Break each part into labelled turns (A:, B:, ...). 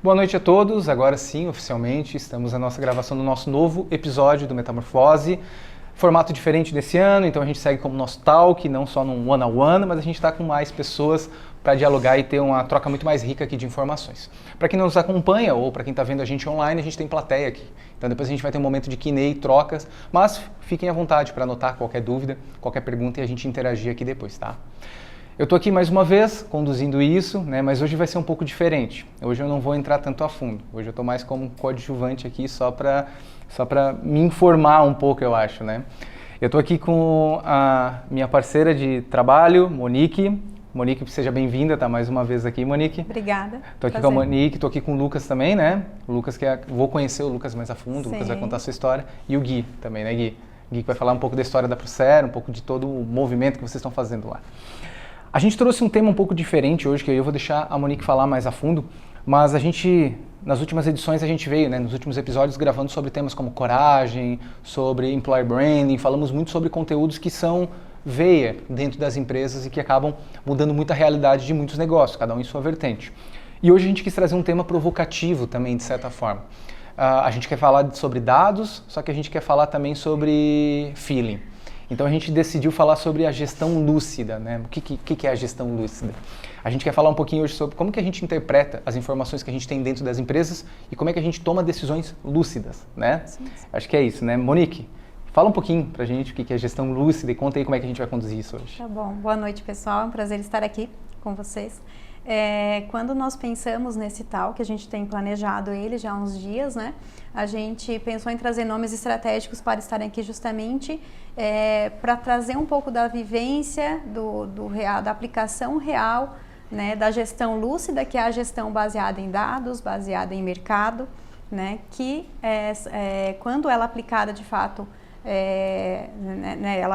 A: Boa noite a todos, agora sim, oficialmente, estamos na nossa gravação do nosso novo episódio do Metamorfose. Formato diferente desse ano, então a gente segue como nosso talk, não só num one-on-one, mas a gente está com mais pessoas para dialogar e ter uma troca muito mais rica aqui de informações. Para quem não nos acompanha ou para quem está vendo a gente online, a gente tem plateia aqui. Então depois a gente vai ter um momento de Q&A, trocas, mas fiquem à vontade para anotar qualquer dúvida, qualquer pergunta e a gente interagir aqui depois, tá? Eu estou aqui mais uma vez conduzindo isso, né, mas hoje vai ser um pouco diferente. Hoje eu não vou entrar tanto a fundo. Hoje eu estou mais como coadjuvante aqui só para me informar um pouco, eu acho, né? Eu estou aqui com a minha parceira de trabalho, Monique. Monique, seja bem-vinda, tá mais uma vez aqui, Monique.
B: Obrigada.
A: Estou aqui com a Monique, estou aqui com o Lucas também, né? O Lucas vou conhecer o Lucas mais a fundo, o Lucas vai contar a sua história. E o Gui também, né, Gui? O Gui que vai falar um pouco da história da Procer, um pouco de todo o movimento que vocês estão fazendo lá. A gente trouxe um tema um pouco diferente hoje, que eu vou deixar a Monique falar mais a fundo, mas nas últimas edições a gente veio, né, nos últimos episódios, gravando sobre temas como coragem, sobre employer branding, falamos muito sobre conteúdos que são veia dentro das empresas e que acabam mudando muito a realidade de muitos negócios, cada um em sua vertente. E hoje a gente quis trazer um tema provocativo também, de certa forma. A gente quer falar sobre dados, só que a gente quer falar também sobre feeling. Então a gente decidiu falar sobre a gestão lúcida, né? O que é a gestão lúcida? A gente quer falar um pouquinho hoje sobre como que a gente interpreta as informações que a gente tem dentro das empresas e como é que a gente toma decisões lúcidas, né? Sim. Acho que é isso, né? Monique, fala um pouquinho pra gente o que é a gestão lúcida e conta aí como é que a gente vai conduzir isso hoje.
B: Tá bom. Boa noite, pessoal. É um prazer estar aqui com vocês. Quando nós pensamos nesse tal, que a gente tem planejado ele já há uns dias, né? A gente pensou em trazer nomes estratégicos para estarem aqui justamente para trazer um pouco da vivência do real, da aplicação real, né, da gestão lúcida, que é a gestão baseada em dados, baseada em mercado, né, que quando ela é aplicada de fato,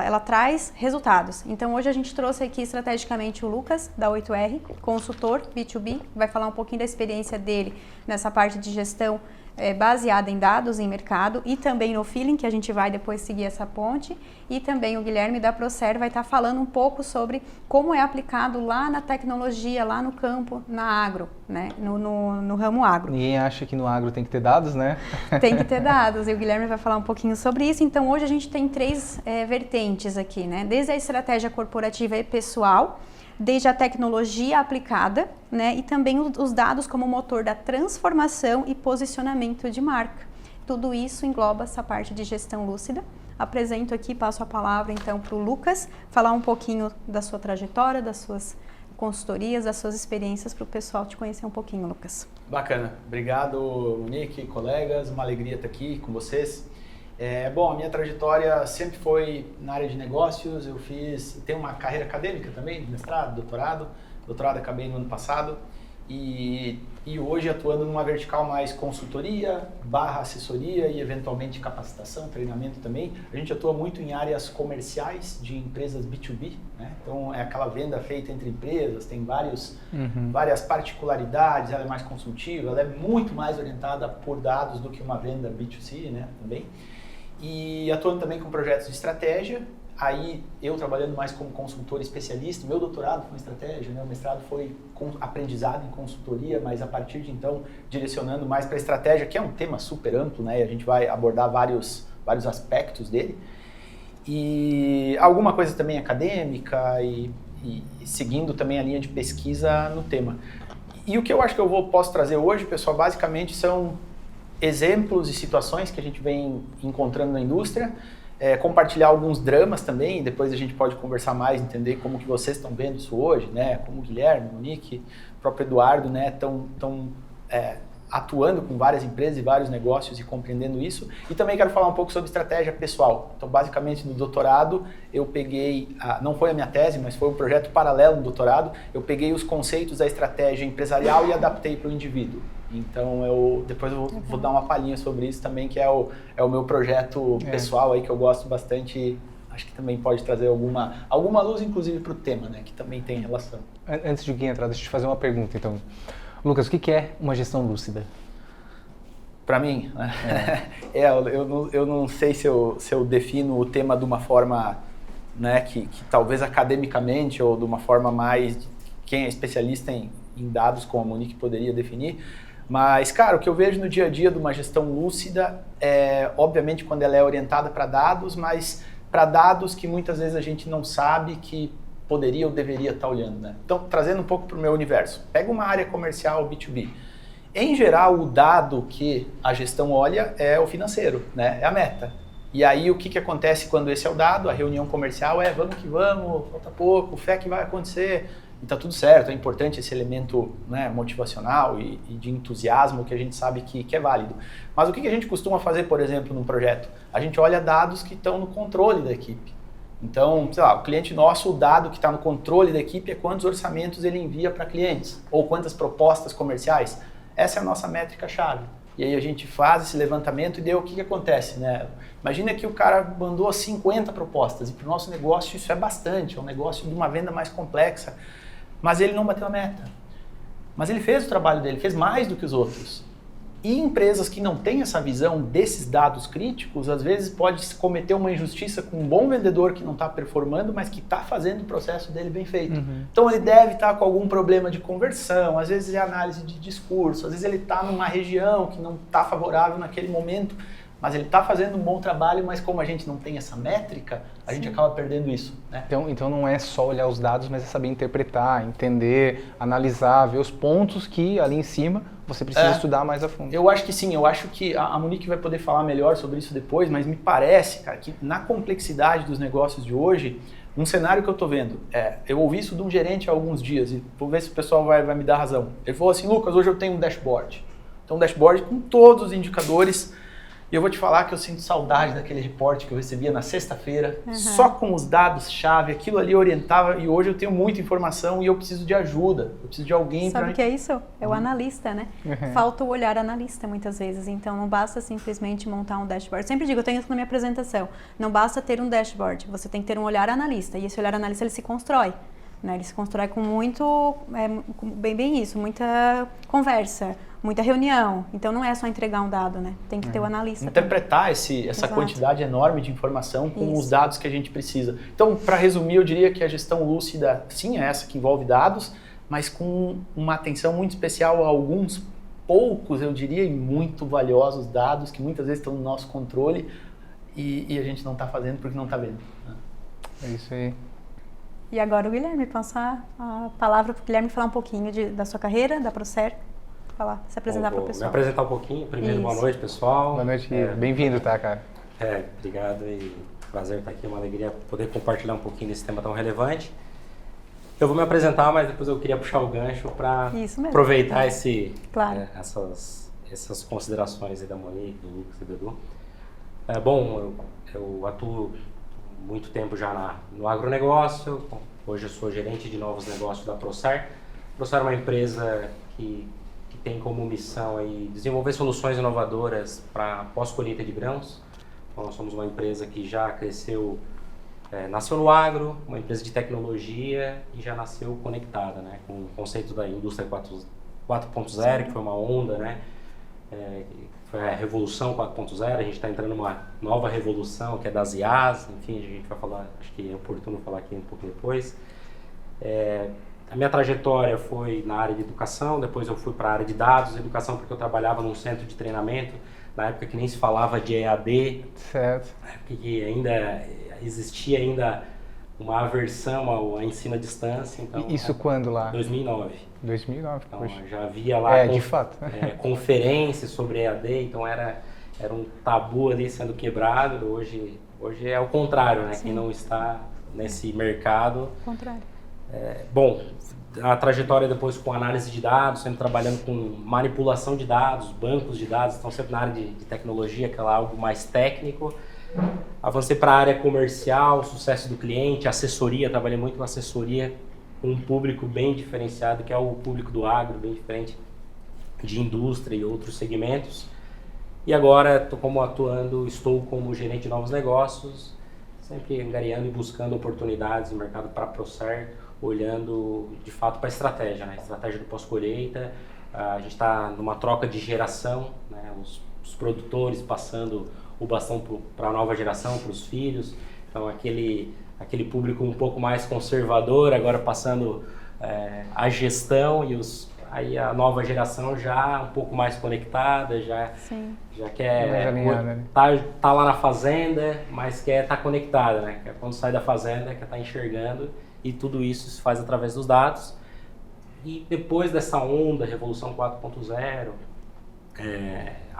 B: ela traz resultados. Então hoje a gente trouxe aqui estrategicamente o Lucas da 8R, consultor B2B, vai falar um pouquinho da experiência dele nessa parte de gestão baseada em dados, em mercado e também no feeling, que a gente vai depois seguir essa ponte, e também o Guilherme da Procer vai estar falando um pouco sobre como é aplicado lá na tecnologia, lá no campo, na agro, né? no ramo agro.
A: Ninguém acha que no agro tem que ter dados, né?
B: Tem que ter dados, e o Guilherme vai falar um pouquinho sobre isso. Então hoje a gente tem três vertentes aqui, né? Desde a estratégia corporativa e pessoal, desde a tecnologia aplicada, né, e também os dados como motor da transformação e posicionamento de marca. Tudo isso engloba essa parte de gestão lúcida. Apresento aqui, passo a palavra então para o Lucas, falar um pouquinho da sua trajetória, das suas consultorias, das suas experiências, para o pessoal te conhecer um pouquinho, Lucas.
C: Bacana. Obrigado, Monique, colegas, uma alegria estar aqui com vocês. Bom, a minha trajetória sempre foi na área de negócios, tenho uma carreira acadêmica também, mestrado, doutorado acabei no ano passado e hoje atuando numa vertical mais consultoria, /assessoria e eventualmente capacitação, treinamento também. A gente atua muito em áreas comerciais de empresas B2B, né? Então é aquela venda feita entre empresas, tem várias particularidades, ela é mais consultiva, ela é muito mais orientada por dados do que uma venda B2C, né, também. E atuando também com projetos de estratégia, aí eu trabalhando mais como consultor especialista, meu doutorado foi em estratégia, né? O mestrado foi com aprendizado em consultoria, mas a partir de então direcionando mais para a estratégia, que é um tema super amplo, né? E a gente vai abordar vários aspectos dele. E alguma coisa também acadêmica e seguindo também a linha de pesquisa no tema. E o que eu acho que posso trazer hoje, pessoal, basicamente são exemplos e situações que a gente vem encontrando na indústria, compartilhar alguns dramas também, depois a gente pode conversar mais, entender como que vocês estão vendo isso hoje, né? Como o Guilherme, Monique, o próprio Eduardo, né, estão atuando com várias empresas e vários negócios e compreendendo isso. E também quero falar um pouco sobre estratégia pessoal. Então, basicamente, no doutorado, eu peguei, não foi a minha tese, mas foi um projeto paralelo no doutorado, eu peguei os conceitos da estratégia empresarial e adaptei para o indivíduo. Então, depois eu vou dar uma palhinha sobre isso também, que é o meu projeto pessoal aí, que eu gosto bastante. Acho que também pode trazer alguma luz, inclusive, para o tema, né, que também tem relação.
A: Antes de Gui entrar, deixa eu te fazer uma pergunta, então. Lucas, o que é uma gestão lúcida?
C: Para mim, eu não sei se eu defino o tema de uma forma, né, que talvez academicamente ou de uma forma mais quem é especialista em dados como a Monique poderia definir, Mas, cara, o que eu vejo no dia a dia de uma gestão lúcida é, obviamente, quando ela é orientada para dados, mas para dados que muitas vezes a gente não sabe que poderia ou deveria estar olhando, né? Então, trazendo um pouco para o meu universo, pega uma área comercial B2B. Em geral, o dado que a gestão olha é o financeiro, né? É a meta. E aí, o que acontece quando esse é o dado? A reunião comercial é vamos que vamos, falta pouco, fé que vai acontecer. E tá tudo certo, é importante esse elemento, né, motivacional e de entusiasmo que a gente sabe que é válido. Mas o que a gente costuma fazer, por exemplo, num projeto? A gente olha dados que estão no controle da equipe. Então, sei lá, o cliente nosso, o dado que está no controle da equipe é quantos orçamentos ele envia para clientes ou quantas propostas comerciais. Essa é a nossa métrica-chave. E aí a gente faz esse levantamento e daí o que acontece, né? Imagina que o cara mandou 50 propostas e para o nosso negócio isso é bastante, é um negócio de uma venda mais complexa, mas ele não bateu a meta. Mas ele fez o trabalho dele, fez mais do que os outros. E empresas que não têm essa visão desses dados críticos, às vezes pode cometer uma injustiça com um bom vendedor que não está performando, mas que está fazendo o processo dele bem feito. Uhum. Então ele deve estar com algum problema de conversão, às vezes é análise de discurso, às vezes ele está numa região que não está favorável naquele momento, mas ele está fazendo um bom trabalho, mas como a gente não tem essa métrica, a gente acaba perdendo isso, né?
A: Então não é só olhar os dados, mas é saber interpretar, entender, analisar, ver os pontos que ali em cima você precisa estudar mais a fundo.
C: Eu acho que sim, eu acho que a Monique vai poder falar melhor sobre isso depois, mas me parece, cara, que na complexidade dos negócios de hoje, um cenário que eu estou vendo, eu ouvi isso de um gerente há alguns dias, e vou ver se o pessoal vai me dar razão. Ele falou assim, Lucas, hoje eu tenho um dashboard. Então um dashboard com todos os indicadores. E eu vou te falar que eu sinto saudade daquele reporte que eu recebia na sexta-feira, só com os dados-chave, aquilo ali orientava, e hoje eu tenho muita informação e eu preciso de ajuda, eu preciso de alguém para...
B: Sabe o que é isso? É o analista, né? Falta o olhar analista muitas vezes, então não basta simplesmente montar um dashboard. Eu sempre digo, eu tenho isso na minha apresentação, não basta ter um dashboard, você tem que ter um olhar analista, e esse olhar analista ele se constrói. Né? Ele se constrói com muito, bem isso, muita conversa, muita reunião. Então não é só entregar um dado, né? Tem que ter o analista.
C: Interpretar essa quantidade enorme de informação com os dados que a gente precisa. Então, para resumir, eu diria que a gestão lúcida, sim, é essa que envolve dados, mas com uma atenção muito especial a alguns poucos, eu diria, e muito valiosos dados que muitas vezes estão no nosso controle e a gente não está fazendo porque não está vendo.
A: É isso aí.
B: E agora o Guilherme, passar a palavra para o Guilherme falar um pouquinho da sua carreira, da Procer, se apresentar para o pessoal.
D: Me apresentar um pouquinho. Primeiro, boa noite, pessoal.
A: Boa noite, bem-vindo, tá, cara?
D: Obrigado e prazer estar aqui, uma alegria poder compartilhar um pouquinho desse tema tão relevante. Eu vou me apresentar, mas depois eu queria puxar o gancho para aproveitar essas considerações aí da Monique, do Lucas e do Edu. Eu atuo muito tempo já no agronegócio, hoje eu sou gerente de novos negócios da Procer. A Procer é uma empresa que tem como missão aí desenvolver soluções inovadoras para pós-colheita de grãos. Então, nós somos uma empresa que já cresceu, nasceu no agro, uma empresa de tecnologia e já nasceu conectada, né, com o conceito da indústria 4.0, que foi uma onda, né, foi a revolução 4.0, a gente está entrando numa nova revolução que é das IAs, enfim, a gente vai falar, acho que é oportuno falar aqui um pouco depois. A minha trajetória foi na área de educação, depois eu fui para a área de dados, educação porque eu trabalhava num centro de treinamento, na época que nem se falava de EAD,
A: certo.
D: Que ainda existia uma aversão ao ensino à distância. Então,
A: isso quando lá?
D: 2009.
A: 2009,
D: então,
A: poxa.
D: Já havia lá
A: de fato.
D: Conferências sobre EAD, então era um tabu ali sendo quebrado. Hoje é o contrário, né? Sim. Quem não está nesse mercado...
B: Contrário.
D: A trajetória depois com análise de dados, sempre trabalhando com manipulação de dados, bancos de dados, então sempre na área de tecnologia, que é algo mais técnico. Avancei para a área comercial, sucesso do cliente, assessoria, trabalhei muito com assessoria com um público bem diferenciado, que é o público do agro, bem diferente de indústria e outros segmentos. E agora estou como gerente de novos negócios, sempre angariando e buscando oportunidades no mercado para a Procer, olhando de fato para a estratégia, né? Estratégia do pós-colheita. A gente está numa troca de geração, né? Os produtores passando o bastão para a nova geração, para os filhos. Então aquele público um pouco mais conservador, agora passando a gestão e aí a nova geração já um pouco mais conectada, já quer tá lá na fazenda, mas quer estar conectada, né? Quando sai da fazenda, quer estar enxergando, e tudo isso se faz através dos dados. E depois dessa onda, Revolução 4.0,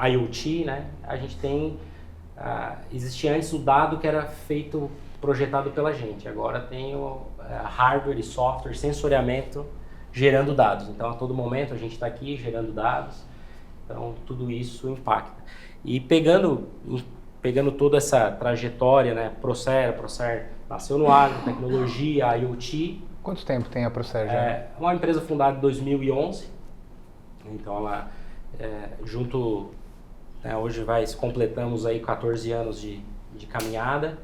D: IoT, né? A gente tem... existia antes o dado que era projetado pela gente. Agora tem o hardware e software, sensoriamento, gerando dados. Então, a todo momento a gente está aqui gerando dados. Então, tudo isso impacta. E pegando toda essa trajetória, né? Procer nasceu no agro, tecnologia, IoT.
A: Quanto tempo tem a Procer já?
D: É uma empresa fundada em 2011. Então, ela hoje completamos aí 14 anos de caminhada,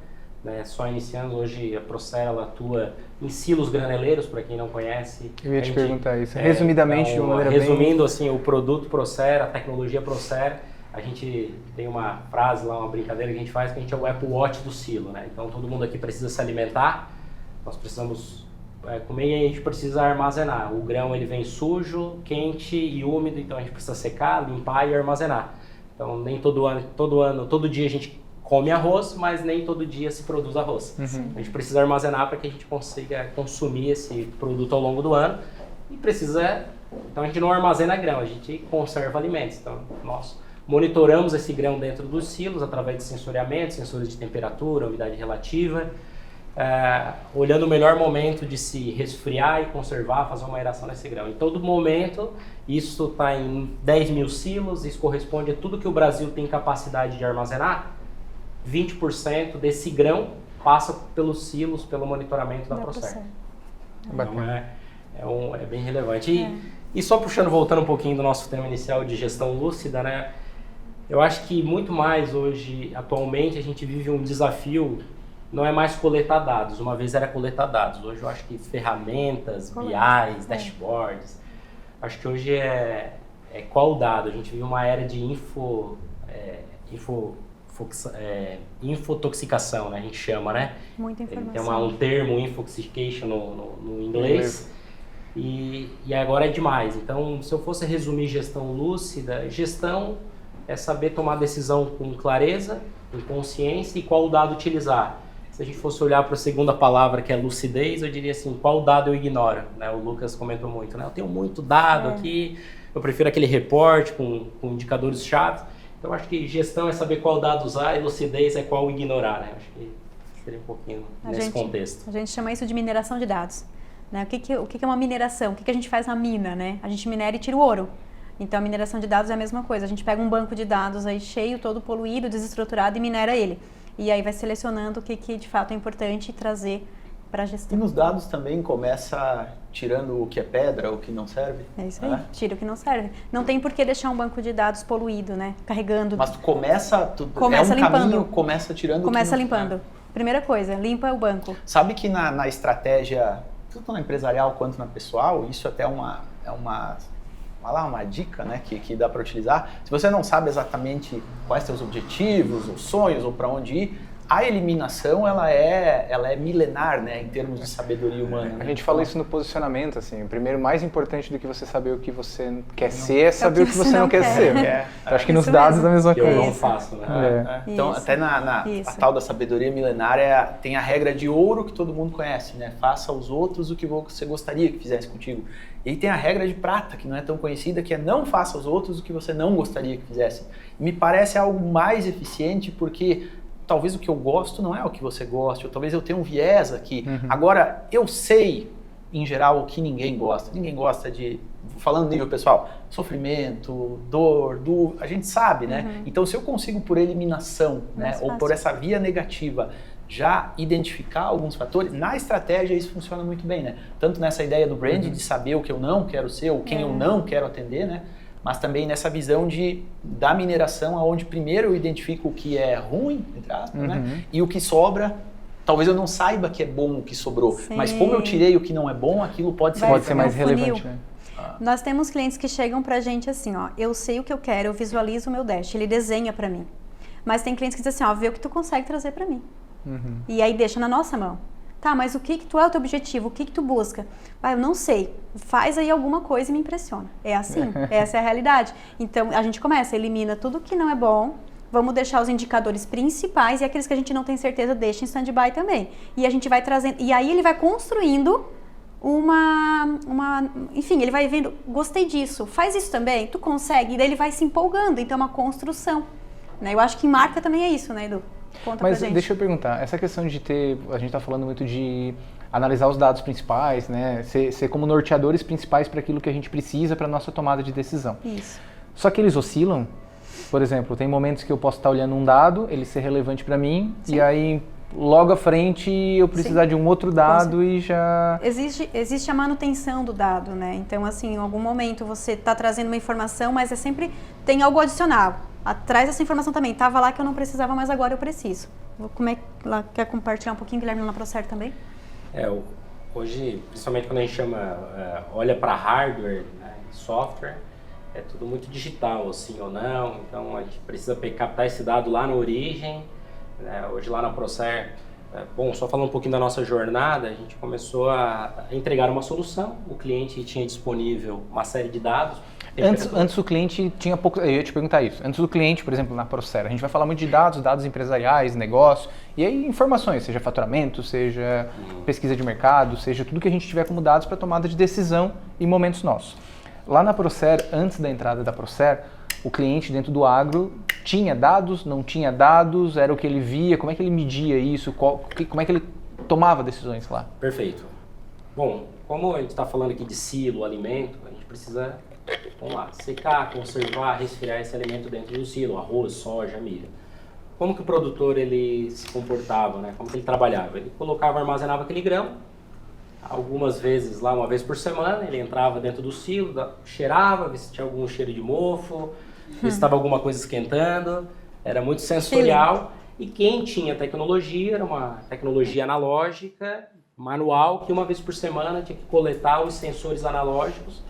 D: né? Só iniciando, hoje a Procer ela atua em silos graneleiros, para quem não conhece.
A: Eu ia te perguntar isso, resumidamente, de uma maneira
D: resumindo assim, o produto Procer, a tecnologia Procer, a gente tem uma frase lá, uma brincadeira que a gente faz, que a gente é o Apple Watch do silo, né? Então todo mundo aqui precisa se alimentar, nós precisamos comer e a gente precisa armazenar. O grão ele vem sujo, quente e úmido, então a gente precisa secar, limpar e armazenar. Então nem todo dia a gente come arroz, mas nem todo dia se produz arroz. Uhum. A gente precisa armazenar para que a gente consiga consumir esse produto ao longo do ano. E então a gente não armazena grão, a gente conserva alimentos. Então nós monitoramos esse grão dentro dos silos através de sensoriamento, sensores de temperatura, umidade relativa, olhando o melhor momento de se resfriar e conservar, fazer uma aeração nesse grão. Em todo momento, isso está em 10 mil silos, isso corresponde a tudo que o Brasil tem capacidade de armazenar. 20% desse grão passa pelos silos, pelo monitoramento da Procer. Então é bem relevante. E só voltando um pouquinho do nosso tema inicial de gestão lúcida, né? Eu acho que muito mais hoje, atualmente, a gente vive um desafio, não é mais coletar dados. Uma vez era coletar dados, hoje eu acho que ferramentas, BIs, dashboards, acho que hoje é qual o dado. A gente vive uma era de infotoxicação, né? A gente chama, né?
B: Muita informação.
D: Tem um termo, infoxication no inglês, e agora é demais. Então, se eu fosse resumir gestão lúcida, gestão é saber tomar decisão com clareza, com consciência e qual dado utilizar. Se a gente fosse olhar para a segunda palavra, que é lucidez, eu diria assim, qual dado eu ignoro, né? O Lucas comentou muito, né? Eu tenho muito dado aqui, eu prefiro aquele reporte com indicadores-chave. Então, acho que gestão é saber qual dado usar e lucidez é qual ignorar, né? Acho que seria um pouquinho nesse contexto.
B: A gente chama isso de mineração de dados, né? O que é uma mineração? O que a gente faz na mina, né? A gente minera e tira o ouro. Então, a mineração de dados é a mesma coisa. A gente pega um banco de dados aí cheio, todo poluído, desestruturado e minera ele. E aí vai selecionando o que de fato é importante trazer para a gestão.
C: E nos dados também começa tirando o que é pedra, o que não serve?
B: É isso aí, tira o que não serve. Não tem por que deixar um banco de dados poluído, né? Carregando.
C: Mas tu começa
B: limpando.
C: Caminho, começa tirando
B: Começa limpando. Primeira coisa, limpa o banco.
C: Sabe que na estratégia, tanto na empresarial quanto na pessoal, isso até é uma dica, né, que dá para utilizar. Se você não sabe exatamente quais são os objetivos, os sonhos ou para onde ir, a eliminação ela é milenar, né, em termos de sabedoria humana.
A: A gente fala isso no posicionamento, assim, o primeiro mais importante do que você saber o que você quer ser é saber o que você não quer ser. Então, acho que nos dados é a mesma coisa.
D: Eu não faço, né?
C: Então, até a tal da sabedoria milenária tem a regra de ouro que todo mundo conhece, né? Faça aos outros o que você gostaria que fizesse contigo. E aí tem a regra de prata, que não é tão conhecida, que é não faça aos outros o que você não gostaria que fizesse. Me parece algo mais eficiente porque talvez o que eu gosto não é o que você gosta, ou talvez eu tenha um viés aqui. Agora, eu sei, em geral, o que ninguém gosta. Ninguém gosta de, falando no nível pessoal, sofrimento, dor, a gente sabe, né? Então, se eu consigo por eliminação, né, ou por essa via negativa, já identificar alguns fatores, na estratégia isso funciona muito bem, né? Tanto nessa ideia do brand, de saber o que eu não quero ser, ou quem eu não quero atender, né? Mas também nessa visão da mineração, onde primeiro eu identifico o que é ruim, entre aspas, né? E o que sobra, talvez eu não saiba que é bom o que sobrou, mas como eu tirei o que não é bom, aquilo pode ser
A: mais relevante, né?
B: Nós temos clientes que chegam pra gente assim, ó, eu sei o que eu quero, eu visualizo o meu dash, ele desenha pra mim. Mas tem clientes que dizem assim, ó, vê o que tu consegue trazer pra mim. E aí deixa na nossa mão. Tá, mas qual é o teu objetivo? O que tu busca? Eu não sei. Faz aí alguma coisa e me impressiona. É assim, essa é a realidade. Então, a gente elimina tudo que não é bom, vamos deixar os indicadores principais e aqueles que a gente não tem certeza, deixa em stand-by também. E a gente vai trazendo, e aí ele vai construindo enfim, ele vai vendo, gostei disso, faz isso também, tu consegue, e daí ele vai se empolgando, então é uma construção, né? Eu acho que em marca também é isso, né, Edu? Conta pra gente.
A: Mas deixa eu perguntar, essa questão de a gente está falando muito de analisar os dados principais, né, ser como norteadores principais para aquilo que a gente precisa para a nossa tomada de decisão.
B: Isso.
A: Só que eles oscilam, por exemplo, tem momentos que eu posso estar olhando um dado, ele ser relevante para mim, Sim. E aí logo à frente eu precisar Sim. de um outro dado e já...
B: Existe a manutenção do dado, né? Então, assim, em algum momento você está trazendo uma informação, mas tem algo adicional. Traz essa informação também. Estava lá que eu não precisava, mas agora eu preciso. Quer compartilhar um pouquinho, Guilherme, lá na ProCert também?
D: Hoje, principalmente quando a gente olha para hardware, né, software, é tudo muito digital, sim ou não. Então, a gente precisa captar esse dado lá na origem. Hoje lá na ProCert, só falando um pouquinho da nossa jornada, a gente começou a entregar uma solução, o cliente tinha disponível uma série de dados.
A: Antes o cliente tinha pouco, eu ia te perguntar isso, antes do cliente, por exemplo, na ProCert, a gente vai falar muito de dados empresariais, negócio, e aí informações, seja faturamento, seja pesquisa de mercado, seja tudo que a gente tiver como dados para tomada de decisão em momentos nossos. Lá na ProCert, antes da entrada da ProCert, o cliente dentro do agro tinha dados, não tinha dados, era o que ele via, como é que ele media isso, como é que ele tomava decisões lá?
D: Perfeito. Bom, como a gente está falando aqui de silo, alimento, a gente precisa, secar, conservar, resfriar esse alimento dentro do silo, arroz, soja, milho. Como que o produtor ele se comportava, né? Como que ele trabalhava? Ele colocava, armazenava aquele grão, algumas vezes lá, uma vez por semana, ele entrava dentro do silo, cheirava, vê se tinha algum cheiro de mofo, vê se estava alguma coisa esquentando, era muito sensorial. E quem tinha tecnologia, era uma tecnologia analógica, manual, que uma vez por semana tinha que coletar os sensores analógicos.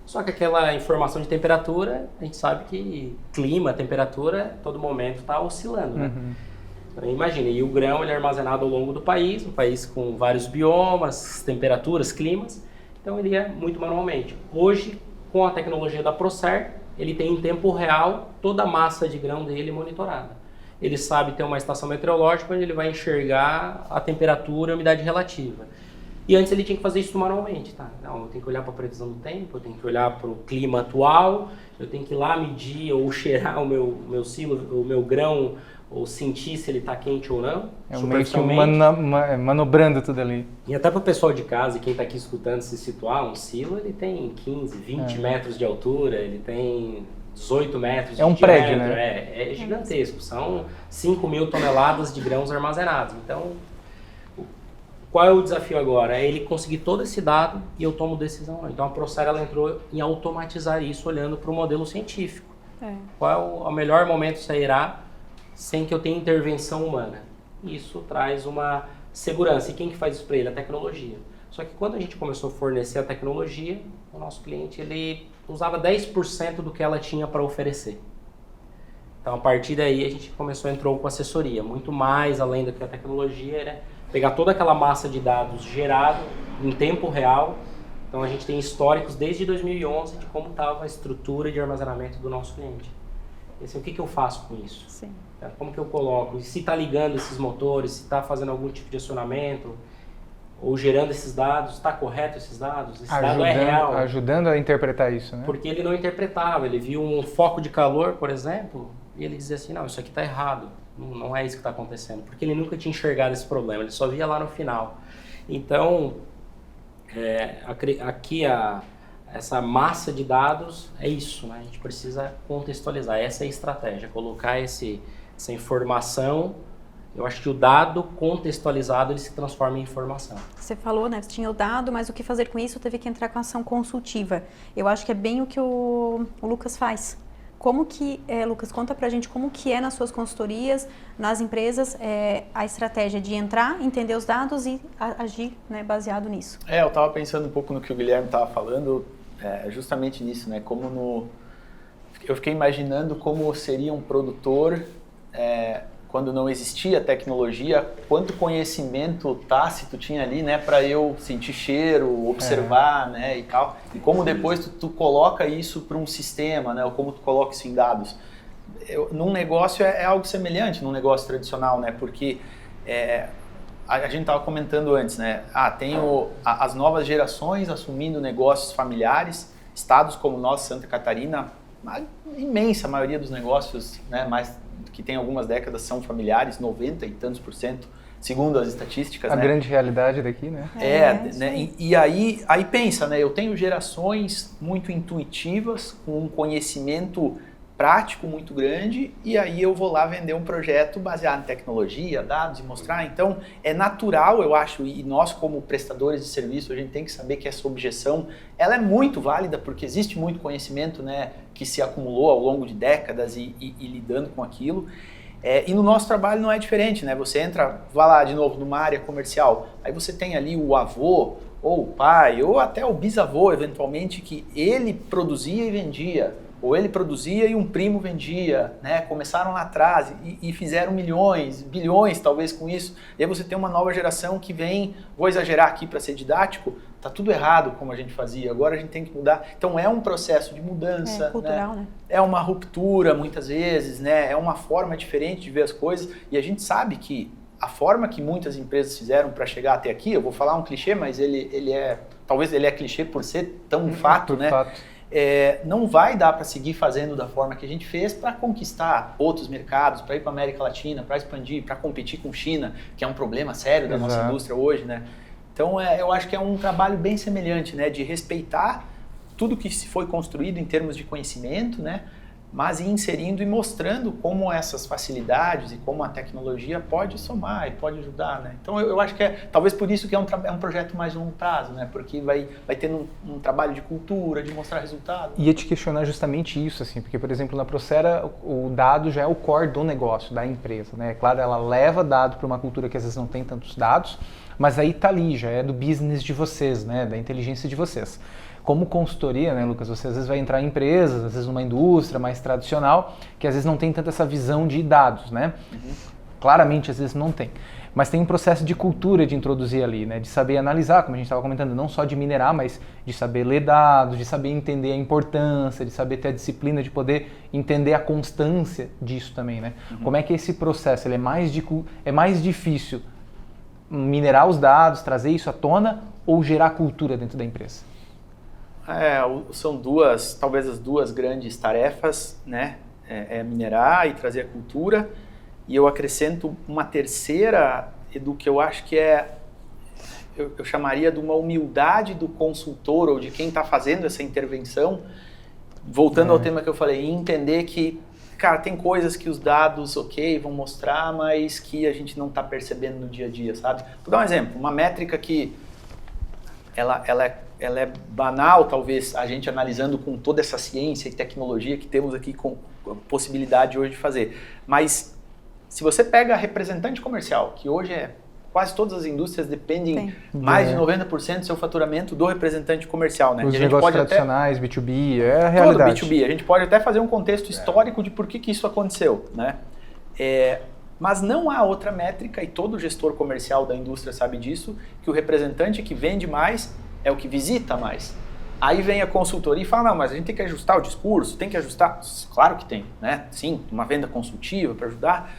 D: Só que aquela informação de temperatura, a gente sabe que clima, temperatura, todo momento está oscilando, né? Então, imagina, e o grão ele é armazenado ao longo do país, um país com vários biomas, temperaturas, climas, então ele é muito manualmente. Hoje, com a tecnologia da ProCert, ele tem em tempo real toda a massa de grão dele monitorada. Ele sabe ter uma estação meteorológica onde ele vai enxergar a temperatura e a umidade relativa. E antes ele tinha que fazer isso manualmente, tá? Não, eu tenho que olhar para a previsão do tempo, eu tenho que olhar para o clima atual, eu tenho que ir lá medir ou cheirar o meu silo, o meu grão, ou sentir se ele está quente ou não.
A: É meio que manobrando tudo ali.
D: E até para o pessoal de casa e quem está aqui escutando se situar, um silo ele tem 15, 20 metros de altura, ele tem 18 metros de diâmetro.
A: Prédio, né?
D: É gigantesco, são 5.000 toneladas de grãos armazenados. Então, qual é o desafio agora? É ele conseguir todo esse dado e eu tomo decisão. Então a ProCert ela entrou em automatizar isso olhando para o modelo científico. Qual é o melhor momento sairá sem que eu tenha intervenção humana? Isso traz uma segurança. E quem que faz isso para ele? A tecnologia. Só que quando a gente começou a fornecer a tecnologia, o nosso cliente ele usava 10% do que ela tinha para oferecer. Então a partir daí a gente entrou com assessoria, muito mais além do que a tecnologia, era pegar toda aquela massa de dados gerado em tempo real. Então a gente tem históricos desde 2011 de como estava a estrutura de armazenamento do nosso cliente. Esse, o que eu faço com isso?
B: Sim.
D: Como que eu coloco? E se está ligando esses motores, se está fazendo algum tipo de acionamento, ou gerando esses dados, está correto esses dados? Esse dado é real?
A: Ajudando a interpretar isso, né?
D: Porque ele não interpretava, ele viu um foco de calor, por exemplo, e ele dizia assim, não, isso aqui está errado, não é isso que está acontecendo, porque ele nunca tinha enxergado esse problema, ele só via lá no final. Então, aqui essa massa de dados é isso, né? A gente precisa contextualizar, essa é a estratégia, colocar essa informação. Eu acho que o dado contextualizado ele se transforma em informação. Você
B: falou, né? Você tinha o dado, mas o que fazer com isso? Teve que entrar com ação consultiva. Eu acho que é bem o que o Lucas faz. Como que, Lucas, conta pra gente como que é nas suas consultorias, nas empresas, a estratégia de entrar, entender os dados e agir, né, baseado nisso.
C: Eu estava pensando um pouco no que o Guilherme estava falando, justamente nisso, né? Eu fiquei imaginando como seria um produtor quando não existia tecnologia, quanto conhecimento tácito tinha ali, né, para eu sentir cheiro, observar, né, e tal. E como depois tu coloca isso para um sistema, né, ou como tu coloca isso em dados. Num negócio é algo semelhante, num negócio tradicional, né, porque a gente estava comentando antes, né, tem as novas gerações assumindo negócios familiares, estados como o nosso, Santa Catarina, a imensa maioria dos negócios, né, mais que tem algumas décadas são familiares, 90 e tantos %, segundo as estatísticas.
A: A
C: né?
A: grande realidade daqui, né?
C: Né? E aí pensa, né? Eu tenho gerações muito intuitivas, com um conhecimento prático muito grande, e aí eu vou lá vender um projeto baseado em tecnologia, dados e mostrar. Então, é natural, eu acho, e nós como prestadores de serviço, a gente tem que saber que essa objeção, ela é muito válida, porque existe muito conhecimento, né, que se acumulou ao longo de décadas e lidando com aquilo. E no nosso trabalho não é diferente, né? Você entra, vai lá de novo numa área comercial, aí você tem ali o avô, ou o pai, ou até o bisavô, eventualmente, que ele produzia e vendia, ou ele produzia e um primo vendia, né? Começaram lá atrás e fizeram milhões, bilhões talvez com isso. E aí você tem uma nova geração que vem, vou exagerar aqui para ser didático, tá tudo errado como a gente fazia, agora a gente tem que mudar. Então é um processo de mudança,
B: cultural, né?
C: É uma ruptura muitas vezes, né? É uma forma diferente de ver as coisas, e a gente sabe que a forma que muitas empresas fizeram para chegar até aqui, eu vou falar um clichê, mas talvez ele é clichê por ser tão um fato, né?
A: Fato.
C: Não vai dar para seguir fazendo da forma que a gente fez para conquistar outros mercados, para ir para a América Latina, para expandir, para competir com China, que é um problema sério da nossa indústria hoje, né? Então, eu acho que é um trabalho bem semelhante, né? De respeitar tudo que se foi construído em termos de conhecimento, né? Mas ir inserindo e mostrando como essas facilidades e como a tecnologia pode somar e pode ajudar, né? Então eu acho que talvez por isso que é um projeto mais longo prazo, né? Porque vai ter um trabalho de cultura, de mostrar resultado.
A: Ia te questionar justamente isso, assim, porque, por exemplo, na Procera, o dado já é o core do negócio, da empresa, né? Claro, ela leva dado para uma cultura que às vezes não tem tantos dados, mas aí tá ali, já é do business de vocês, né? Da inteligência de vocês. Como consultoria, né, Lucas, você às vezes vai entrar em empresas, às vezes numa indústria mais tradicional, que às vezes não tem tanta essa visão de dados, né? Claramente, às vezes não tem. Mas tem um processo de cultura de introduzir ali, né? De saber analisar, como a gente estava comentando, não só de minerar, mas de saber ler dados, de saber entender a importância, de saber ter a disciplina, de poder entender a constância disso também, né? Como é que esse processo ele é mais difícil minerar os dados, trazer isso à tona ou gerar cultura dentro da empresa?
C: São talvez as duas grandes tarefas, né? Minerar e trazer a cultura. E eu acrescento uma terceira, do que eu acho que eu chamaria de uma humildade do consultor ou de quem está fazendo essa intervenção, voltando ao tema que eu falei, entender que, cara, tem coisas que os dados, vão mostrar, mas que a gente não está percebendo no dia a dia, sabe? Vou dar um exemplo, uma métrica que ela é banal, talvez, a gente analisando com toda essa ciência e tecnologia que temos aqui com a possibilidade hoje de fazer. Mas se você pega a representante comercial, que hoje quase todas as indústrias dependem mais de 90% do seu faturamento do representante comercial, né?
A: Os negócios tradicionais, B2B, é a realidade.
C: Todo B2B. A gente pode até fazer um contexto histórico de por que isso aconteceu, né? Mas não há outra métrica, e todo gestor comercial da indústria sabe disso, que o representante que vende mais é o que visita mais. Aí vem a consultoria e fala, não, mas a gente tem que ajustar o discurso, tem que ajustar. Claro que tem, né? Sim, uma venda consultiva para ajudar.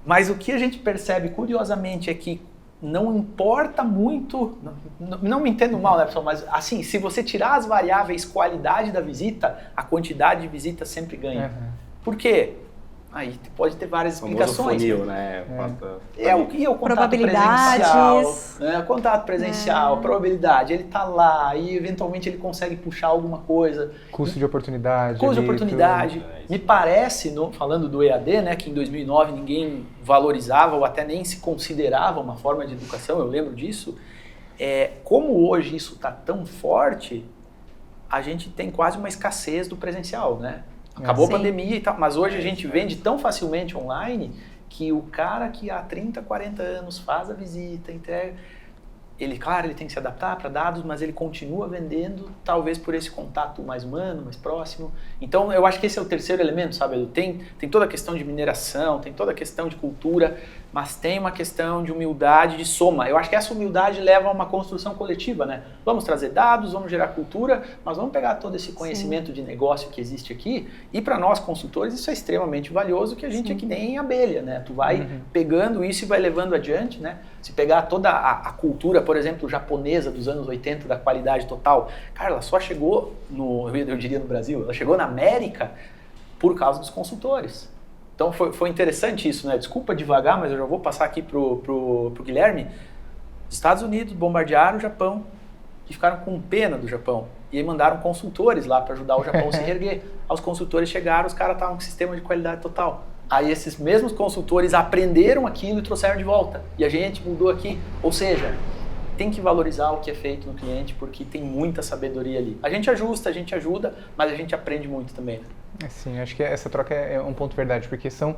C: Mas o que a gente percebe, curiosamente, é que não importa muito, não me entendo mal, né, pessoal, mas assim, se você tirar as variáveis qualidade da visita, a quantidade de visitas sempre ganha. Por quê? Aí pode ter várias explicações.
D: Funil, né?
C: O contato presencial, né? Contato presencial, probabilidade, ele tá lá e eventualmente ele consegue puxar alguma coisa.
A: Custo de oportunidade.
C: Custo de oportunidade. Me parece, falando do EAD, né, que em 2009 ninguém valorizava ou até nem se considerava uma forma de educação, eu lembro disso. Como hoje isso tá tão forte, a gente tem quase uma escassez do presencial, né? Acabou a pandemia e tal, mas hoje a gente vende tão facilmente online que o cara que há 30, 40 anos faz a visita, entrega, claro, ele tem que se adaptar para dados, mas ele continua vendendo, talvez por esse contato mais humano, mais próximo. Então, eu acho que esse é o terceiro elemento, sabe, Edu? Tem toda a questão de mineração, tem toda a questão de cultura, mas tem uma questão de humildade, de soma. Eu acho que essa humildade leva a uma construção coletiva, né? Vamos trazer dados, vamos gerar cultura, mas vamos pegar todo esse conhecimento de negócio que existe aqui, e para nós consultores isso é extremamente valioso, que a gente é que nem abelha, né? Tu vai pegando isso e vai levando adiante, né? Se pegar toda a cultura, por exemplo, japonesa dos anos 80, da qualidade total, cara, ela só chegou, eu diria no Brasil, ela chegou na América por causa dos consultores. Então foi interessante isso, né? Desculpa devagar, mas eu já vou passar aqui pro Guilherme. Os Estados Unidos bombardearam o Japão e ficaram com pena do Japão. E aí mandaram consultores lá para ajudar o Japão a se reerguer. Os consultores chegaram, os caras estavam com sistema de qualidade total. Aí esses mesmos consultores aprenderam aquilo e trouxeram de volta. E a gente mudou aqui. Ou seja, tem que valorizar o que é feito no cliente, porque tem muita sabedoria ali. A gente ajusta, a gente ajuda, mas a gente aprende muito também, né?
A: Sim, acho que essa troca é um ponto verdade, porque são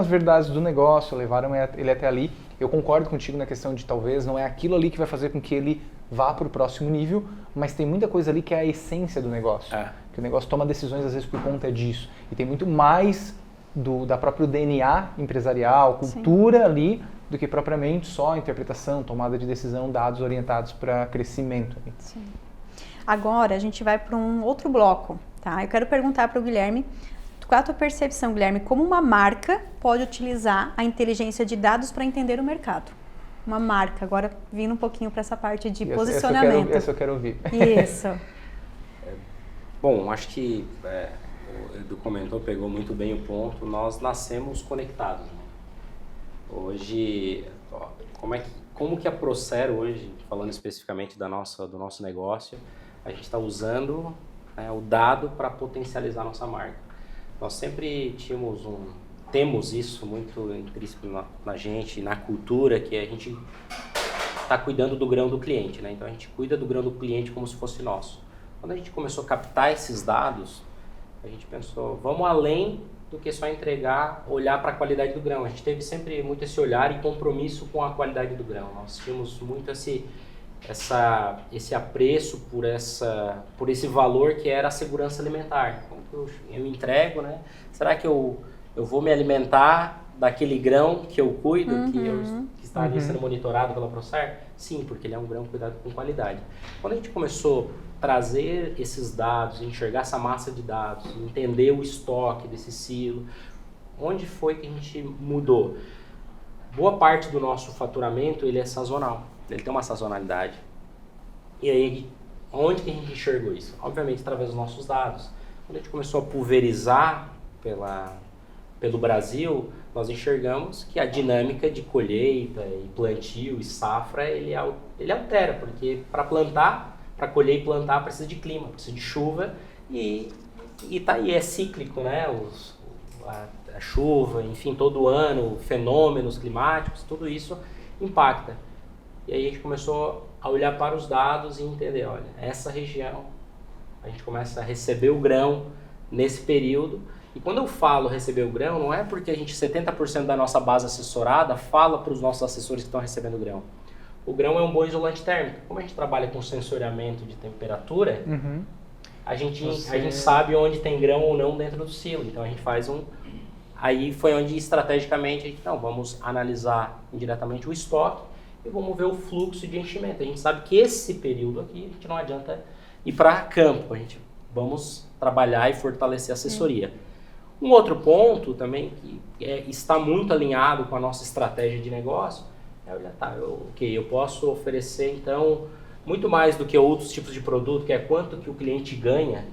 A: as verdades do negócio, levaram ele até ali. Eu concordo contigo na questão de talvez não é aquilo ali que vai fazer com que ele vá para o próximo nível, mas tem muita coisa ali que é a essência do negócio. Que o negócio toma decisões às vezes por conta disso. E tem muito mais da próprio DNA empresarial, cultura ali, do que propriamente só a tomada de decisão, dados orientados para crescimento.
B: Sim. Agora a gente vai para um outro bloco, tá? Eu quero perguntar para o Guilherme, qual é a tua percepção, Guilherme, como uma marca pode utilizar a inteligência de dados para entender o mercado? Uma marca, agora vindo um pouquinho para essa parte de posicionamento.
A: Essa eu quero ouvir.
B: Isso.
D: Bom, acho que o Edu comentou, pegou muito bem o ponto, nós nascemos conectados. Né? Hoje, como que a Procer hoje, falando especificamente do nosso negócio, a gente está usando o dado para potencializar a nossa marca. Nós sempre temos isso muito intrínseco na gente, na cultura, que a gente está cuidando do grão do cliente, né? Então a gente cuida do grão do cliente como se fosse nosso. Quando a gente começou a captar esses dados, a gente pensou, vamos além do que só olhar para a qualidade do grão. A gente teve sempre muito esse olhar e compromisso com a qualidade do grão. Nós tínhamos muito esse apreço por esse valor que era a segurança alimentar. Como que eu entrego, né? Será que eu vou me alimentar daquele grão que eu cuido, que está ali sendo monitorado pela Procer? Sim, porque ele é um grão cuidado com qualidade. Quando a gente começou a trazer esses dados, enxergar essa massa de dados, entender o estoque desse silo, onde foi que a gente mudou? Boa parte do nosso faturamento ele é sazonal, ele tem uma sazonalidade. E aí, onde que a gente enxergou isso? Obviamente, através dos nossos dados. Quando a gente começou a pulverizar pelo Brasil, nós enxergamos que a dinâmica de colheita e plantio e safra, ele altera, porque para colher e plantar precisa de clima, precisa de chuva e é cíclico, né? A chuva, enfim, todo ano, fenômenos climáticos, tudo isso impacta. E aí a gente começou a olhar para os dados e entender, olha, essa região, a gente começa a receber o grão nesse período. E quando eu falo receber o grão, não é porque 70% da nossa base assessorada fala para os nossos assessores que estão recebendo o grão. O grão é um bom isolante térmico. Como a gente trabalha com sensoriamento de temperatura, a gente sabe onde tem grão ou não dentro do silo. Então a gente faz Aí foi onde estrategicamente a gente, vamos analisar indiretamente o estoque e vamos ver o fluxo de enchimento. A gente sabe que esse período aqui a gente não adianta ir para campo. Vamos trabalhar e fortalecer a assessoria. Um outro ponto também que está muito alinhado com a nossa estratégia de negócio é olhar, eu posso oferecer então muito mais do que outros tipos de produto, que é quanto que o cliente ganha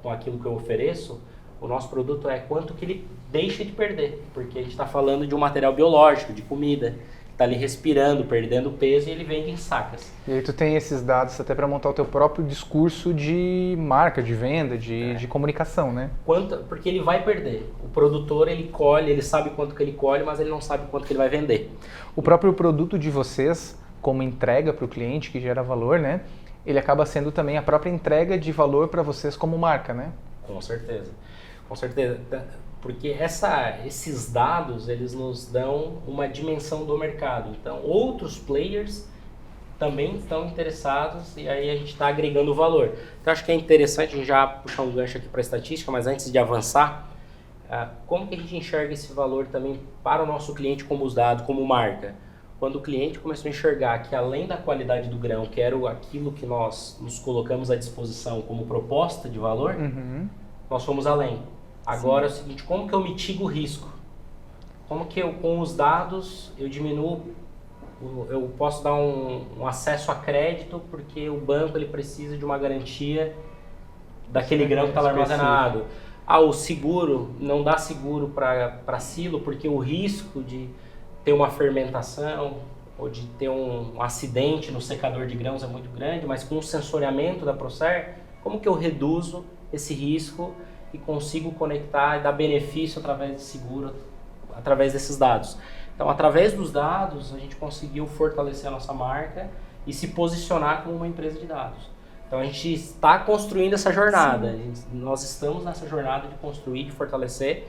D: com aquilo que eu ofereço. O nosso produto é quanto que ele deixa de perder, porque a gente está falando de um material biológico, de comida, que está ali respirando, perdendo peso e ele vende em sacas.
A: E aí tu tem esses dados até para montar o teu próprio discurso de marca, de venda, de comunicação, né?
D: Porque ele vai perder. O produtor, ele colhe, ele sabe quanto que ele colhe, mas ele não sabe quanto que ele vai vender.
A: O próprio produto de vocês, como entrega para o cliente, que gera valor, né? Ele acaba sendo também a própria entrega de valor para vocês como marca, né?
D: Com certeza. Com certeza. Porque esses dados, eles nos dão uma dimensão do mercado. Então, outros players também estão interessados e aí a gente está agregando valor. Então acho que é interessante a gente já puxar um gancho aqui para a estatística, mas antes de avançar, como que a gente enxerga esse valor também para o nosso cliente como usado, como marca? Quando o cliente começou a enxergar que além da qualidade do grão, que era aquilo que nós nos colocamos à disposição como proposta de valor, nós fomos além. Agora é o seguinte, como que eu mitigo o risco? Como que eu, com os dados, eu diminuo, eu posso dar um acesso a crédito porque o banco ele precisa de uma garantia daquele grão que está lá armazenado. O seguro, não dá seguro para silo porque o risco de ter uma fermentação ou de ter um acidente no secador de grãos é muito grande, mas com o sensoriamento da Procer, como que eu reduzo esse risco e consigo conectar e dar benefício através de seguro, através desses dados? Então, através dos dados, a gente conseguiu fortalecer a nossa marca e se posicionar como uma empresa de dados. Então, a gente está construindo essa jornada. Nós estamos nessa jornada de construir, de fortalecer,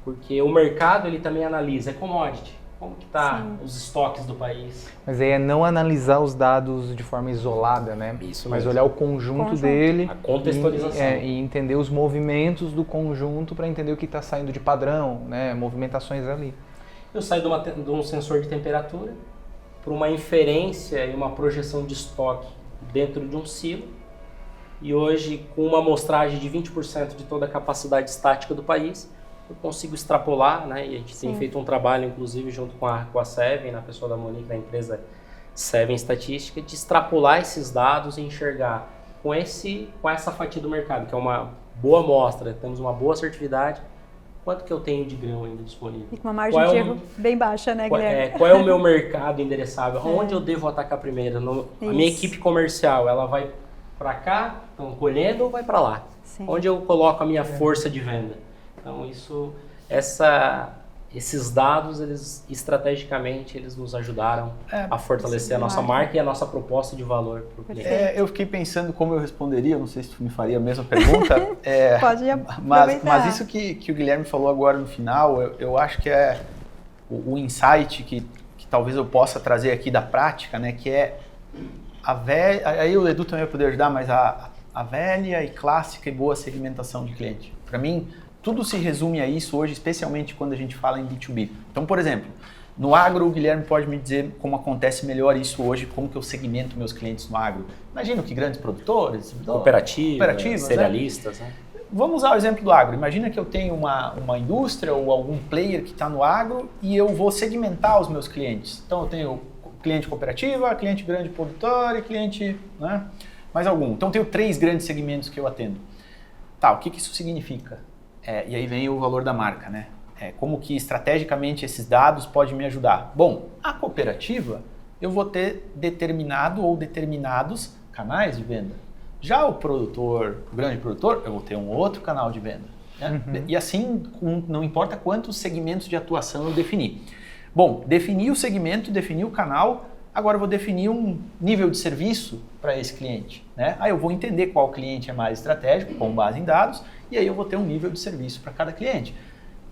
D: porque o mercado ele também analisa, é commodity. Como que está os estoques do país?
A: Mas aí é não analisar os dados de forma isolada, né?
D: Isso
A: mas
D: mesmo.
A: olhar o conjunto dele.
D: A contextualização.
A: E entender os movimentos do conjunto para entender o que está saindo de padrão, né? Movimentações ali.
D: Eu saio de um sensor de temperatura para uma inferência e uma projeção de estoque dentro de um silo. E hoje, com uma amostragem de 20% de toda a capacidade estática do país, eu consigo extrapolar, né? E a gente tem feito um trabalho, inclusive, junto com a Seven, na pessoa da Monique, da empresa Seven Estatística, de extrapolar esses dados e enxergar com essa fatia do mercado, que é uma boa amostra, temos uma boa assertividade, quanto que eu tenho de grão ainda disponível?
B: E com uma margem de erro bem baixa, né, Guilherme?
D: Qual é o meu mercado endereçável? Onde eu devo atacar primeiro? A minha equipe comercial, ela vai para cá, estão colhendo, ou vai para lá?
B: Sim.
D: Onde eu coloco a minha força de venda? Então, esses dados, eles estrategicamente, eles nos ajudaram a fortalecer a nossa marca e a nossa proposta de valor para o cliente.
C: Eu fiquei pensando como eu responderia, não sei se tu me faria a mesma pergunta.
B: Pode aproveitar.
C: Mas isso que o Guilherme falou agora no final, eu acho que é o insight que talvez eu possa trazer aqui da prática, né? Que é a velha, aí o Edu também vai poder ajudar, mas a velha e clássica e boa segmentação de cliente. Para mim, tudo se resume a isso hoje, especialmente quando a gente fala em B2B. Então, por exemplo, no agro, o Guilherme pode me dizer como acontece melhor isso hoje, como que eu segmento meus clientes no agro. Imagino que grandes produtores,
D: cooperativas, cerealistas, né?
C: Vamos usar o exemplo do agro. Imagina que eu tenho uma indústria ou algum player que está no agro e eu vou segmentar os meus clientes. Então, eu tenho cliente cooperativa, cliente grande produtor e cliente, né, mais algum. Então, eu tenho 3 grandes segmentos que eu atendo. Tá, o que isso significa? E aí vem o valor da marca, né? Como que estrategicamente esses dados podem me ajudar? Bom, a cooperativa, eu vou ter determinado ou determinados canais de venda. Já o produtor, o grande produtor, eu vou ter um outro canal de venda. Né? E assim, não importa quantos segmentos de atuação eu definir. Bom, defini o segmento, defini o canal, agora eu vou definir um nível de serviço para esse cliente. Né? Aí eu vou entender qual cliente é mais estratégico, com base em dados, e aí eu vou ter um nível de serviço para cada cliente.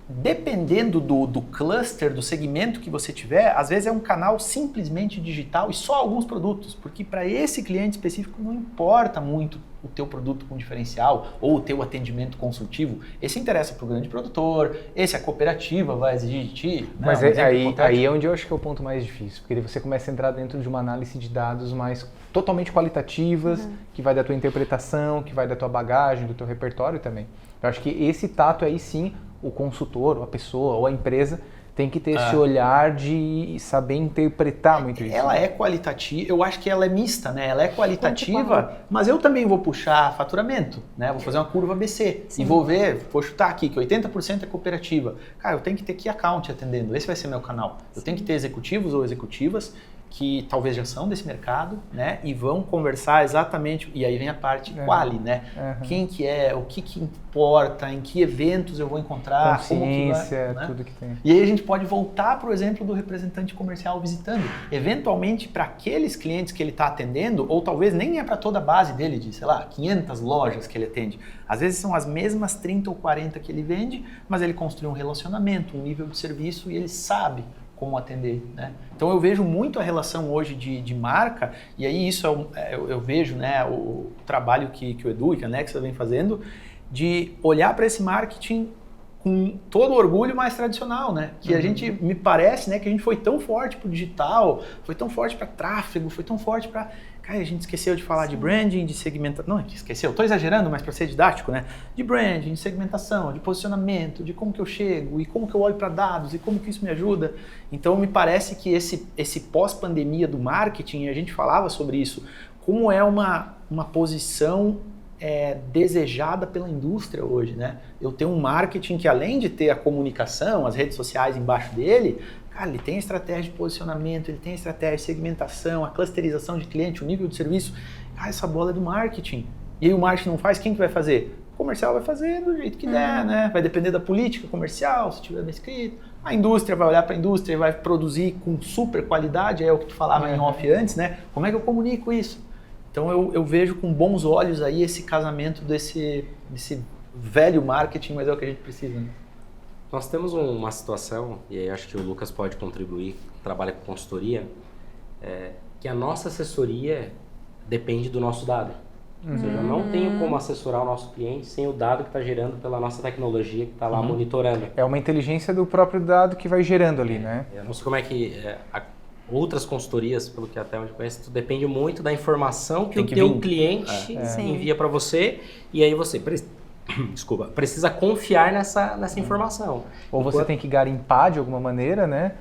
C: Dependendo do cluster, do segmento que você tiver, às vezes é um canal simplesmente digital e só alguns produtos, porque para esse cliente específico não importa muito o teu produto com diferencial ou o teu atendimento consultivo. Esse interessa para o grande produtor, esse a cooperativa vai exigir de ti. Né?
A: Mas aí é onde eu acho que é o ponto mais difícil, porque você começa a entrar dentro de uma análise de dados mais totalmente qualitativas, que vai da tua interpretação, que vai da tua bagagem, do teu repertório também. Eu acho que esse tato aí sim, o consultor, ou a pessoa, ou a empresa tem que ter esse olhar de saber interpretar muito isso.
C: Ela é qualitativa, eu acho que ela é mista, né? Ela é qualitativa, mas eu também vou puxar faturamento, né? Vou fazer uma curva ABC e vou ver, vou chutar aqui que 80% é cooperativa. Cara, eu tenho que ter key account atendendo, esse vai ser meu canal. Eu tenho que ter executivos ou executivas que talvez já são desse mercado, né? E vão conversar exatamente, e aí vem a parte quali, né? Quem que é, o que importa, em que eventos eu vou encontrar,
A: consciência,
C: como que vai, né?
A: tudo que tem.
C: E aí a gente pode voltar para o exemplo do representante comercial visitando. Eventualmente, para aqueles clientes que ele está atendendo, ou talvez nem é para toda a base dele, de, sei lá, 500 lojas que ele atende. Às vezes são as mesmas 30 ou 40 que ele vende, mas ele construiu um relacionamento, um nível de serviço e ele sabe como atender, né? Então eu vejo muito a relação hoje de marca, e aí isso eu vejo, né, o trabalho que o Edu e que a Nexa vem fazendo, de olhar para esse marketing com todo o orgulho mais tradicional, né? Que a gente, me parece, né, que a gente foi tão forte pro digital, foi tão forte para tráfego, foi tão forte para... Cara, a gente esqueceu de falar de branding, de segmentação... Não, esqueceu, tô exagerando, mas para ser didático, né? De branding, de segmentação, de posicionamento, de como que eu chego, e como que eu olho para dados, e como que isso me ajuda. Então, me parece que esse pós-pandemia do marketing, a gente falava sobre isso, como é uma posição desejada pela indústria hoje, né? Eu tenho um marketing que, além de ter a comunicação, as redes sociais embaixo dele, cara, ele tem a estratégia de posicionamento, ele tem a estratégia de segmentação, a clusterização de cliente, o nível de serviço. Cara, essa bola é do marketing. E aí o marketing não faz, quem que vai fazer? O comercial vai fazer do jeito que der, né? Vai depender da política comercial, se tiver bem escrito. A indústria vai olhar para a indústria e vai produzir com super qualidade, é o que tu falava em off antes, né? Como é que eu comunico isso? Então eu vejo com bons olhos aí esse casamento desse velho marketing, mas é o que a gente precisa, né?
D: Nós temos uma situação, e aí acho que o Lucas pode contribuir, trabalha com consultoria, que a nossa assessoria depende do nosso dado. Ou seja, eu não tenho como assessorar o nosso cliente sem o dado que está gerando pela nossa tecnologia que está lá monitorando.
A: É uma inteligência do próprio dado que vai gerando ali, né?
D: Eu não sei como é que... outras consultorias, pelo que até onde conheço, tu depende muito da informação que o teu cliente envia para você, e aí você precisa confiar nessa informação.
A: Ou você tem que garimpar de alguma maneira, né?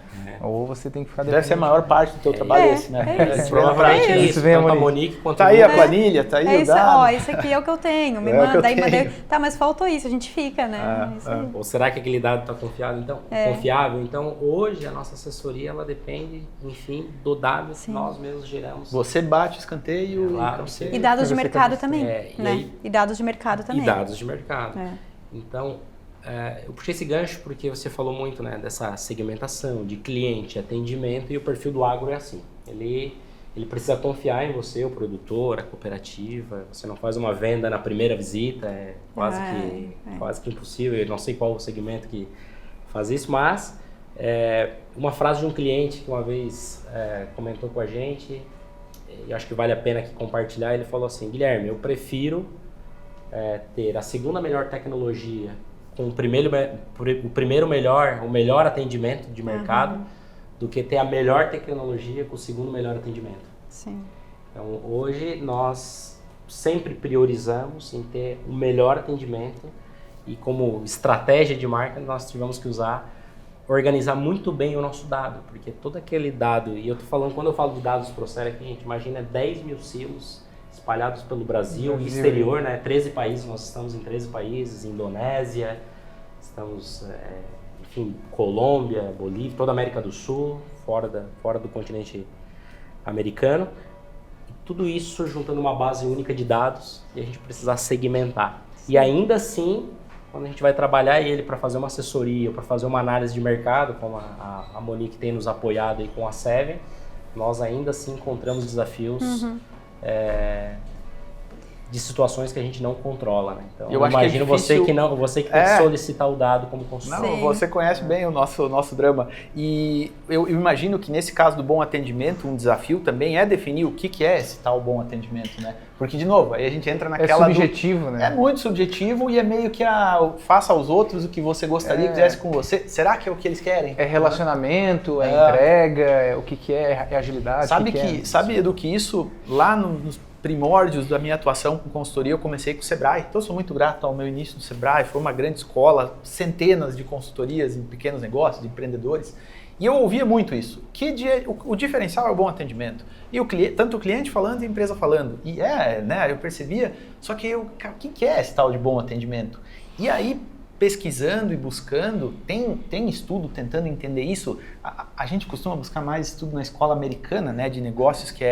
A: Ou você tem que ficar...
C: Deve ser a maior parte do teu trabalho esse, né?
D: Provavelmente é isso.
A: Vem
D: Tanto a Monique quanto
C: tá aí a planilha, tá aí o dado.
B: Ó, esse aqui é o que eu tenho, me manda. Aí mandei, tá, mas faltou isso, a gente fica, né?
D: Ou será que aquele dado está confiável? Então, hoje a nossa assessoria, ela depende, enfim, do dado que nós mesmos geramos.
C: Você bate o escanteio.
D: Claro,
B: e dados de mercado também, né? E dados de mercado também.
D: E dados de mercado. Então, eu puxei esse gancho porque você falou muito, né, dessa segmentação de cliente, atendimento, e o perfil do agro é assim. Ele precisa confiar em você, o produtor, a cooperativa. Você não faz uma venda na primeira visita, é quase que impossível. Eu não sei qual o segmento que faz isso, mas uma frase de um cliente que uma vez comentou com a gente, e acho que vale a pena aqui compartilhar, ele falou assim: Guilherme, eu prefiro ter a segunda melhor tecnologia com o melhor atendimento de mercado do que ter a melhor tecnologia com o segundo melhor atendimento.
B: Sim.
D: Então, hoje nós sempre priorizamos em ter o melhor atendimento, e como estratégia de marca nós tivemos que organizar muito bem o nosso dado, porque todo aquele dado, e eu tô falando, quando eu falo de dados Procer aqui, a gente imagina 10 mil silos espalhados pelo Brasil e exterior, né? 13 países, nós estamos em 13 países, Indonésia, estamos, enfim, Colômbia, Bolívia, toda a América do Sul, fora do continente americano. E tudo isso juntando uma base única de dados, e a gente precisa segmentar. E ainda assim, quando a gente vai trabalhar ele para fazer uma assessoria, para fazer uma análise de mercado, como a Monique tem nos apoiado aí com a Seven, nós ainda assim encontramos desafios de situações que a gente não controla, né? Então, eu imagino você que tem que solicitar o dado como consultor.
C: Não, você conhece bem o nosso drama. E eu imagino que nesse caso do bom atendimento, um desafio também é definir o que é esse tal bom atendimento, né? Porque, de novo, aí a gente entra naquela...
A: É subjetivo, né?
C: É muito subjetivo e é meio que faça aos outros o que você gostaria que fizesse com você. Será que é o que eles querem?
A: É relacionamento, entrega, o que é agilidade.
C: Sabe, Edu, que isso lá nos primórdios da minha atuação com consultoria, eu comecei com o Sebrae. Então eu sou muito grato ao meu início no Sebrae, foi uma grande escola, centenas de consultorias em pequenos negócios, de empreendedores. E eu ouvia muito isso, que o diferencial é o bom atendimento. E tanto o cliente falando e a empresa falando. E né, eu percebia, só que o que é esse tal de bom atendimento? E aí, pesquisando e buscando, tem estudo tentando entender isso. A gente costuma buscar mais estudo na escola americana, né, de negócios, que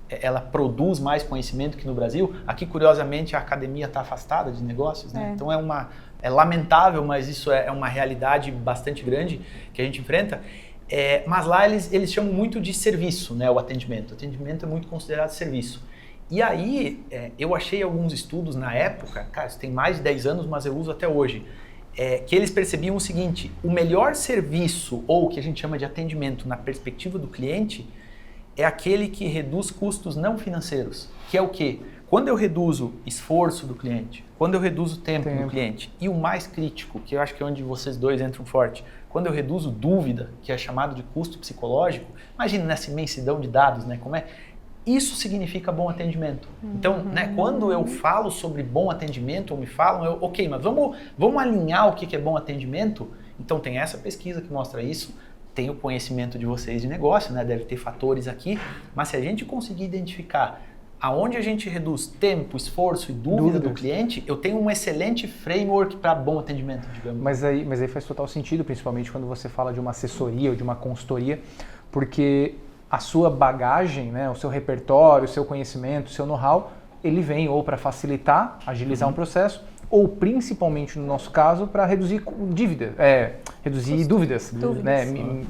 C: ela produz mais conhecimento que no Brasil. Aqui, curiosamente, a academia está afastada de negócios, né? Então é lamentável, mas isso é uma realidade bastante grande que a gente enfrenta. Mas lá eles chamam muito de serviço, né, o atendimento. O atendimento é muito considerado serviço. E aí eu achei alguns estudos na época, cara, isso tem mais de 10 anos, mas eu uso até hoje. que eles percebiam o seguinte: o melhor serviço, ou o que a gente chama de atendimento na perspectiva do cliente, é aquele que reduz custos não financeiros, que é o quê? Quando eu reduzo esforço do cliente, quando eu reduzo tempo do cliente, e o mais crítico, que eu acho que é onde vocês dois entram forte, quando eu reduzo dúvida, que é chamado de custo psicológico, imagina nessa imensidão de dados, né, como é? Isso significa bom atendimento. Então, né, quando eu falo sobre bom atendimento, ou me falam, ok, mas vamos alinhar o que é bom atendimento? Então tem essa pesquisa que mostra isso, tem o conhecimento de vocês de negócio, né, deve ter fatores aqui, mas se a gente conseguir identificar aonde a gente reduz tempo, esforço e dúvida do cliente, eu tenho um excelente framework para bom atendimento, digamos.
A: Mas aí faz total sentido, principalmente quando você fala de uma assessoria ou de uma consultoria, porque a sua bagagem, né, o seu repertório, o seu conhecimento, o seu know-how, ele vem ou para facilitar, agilizar um processo, ou principalmente no nosso caso, para reduzir dúvidas. Né,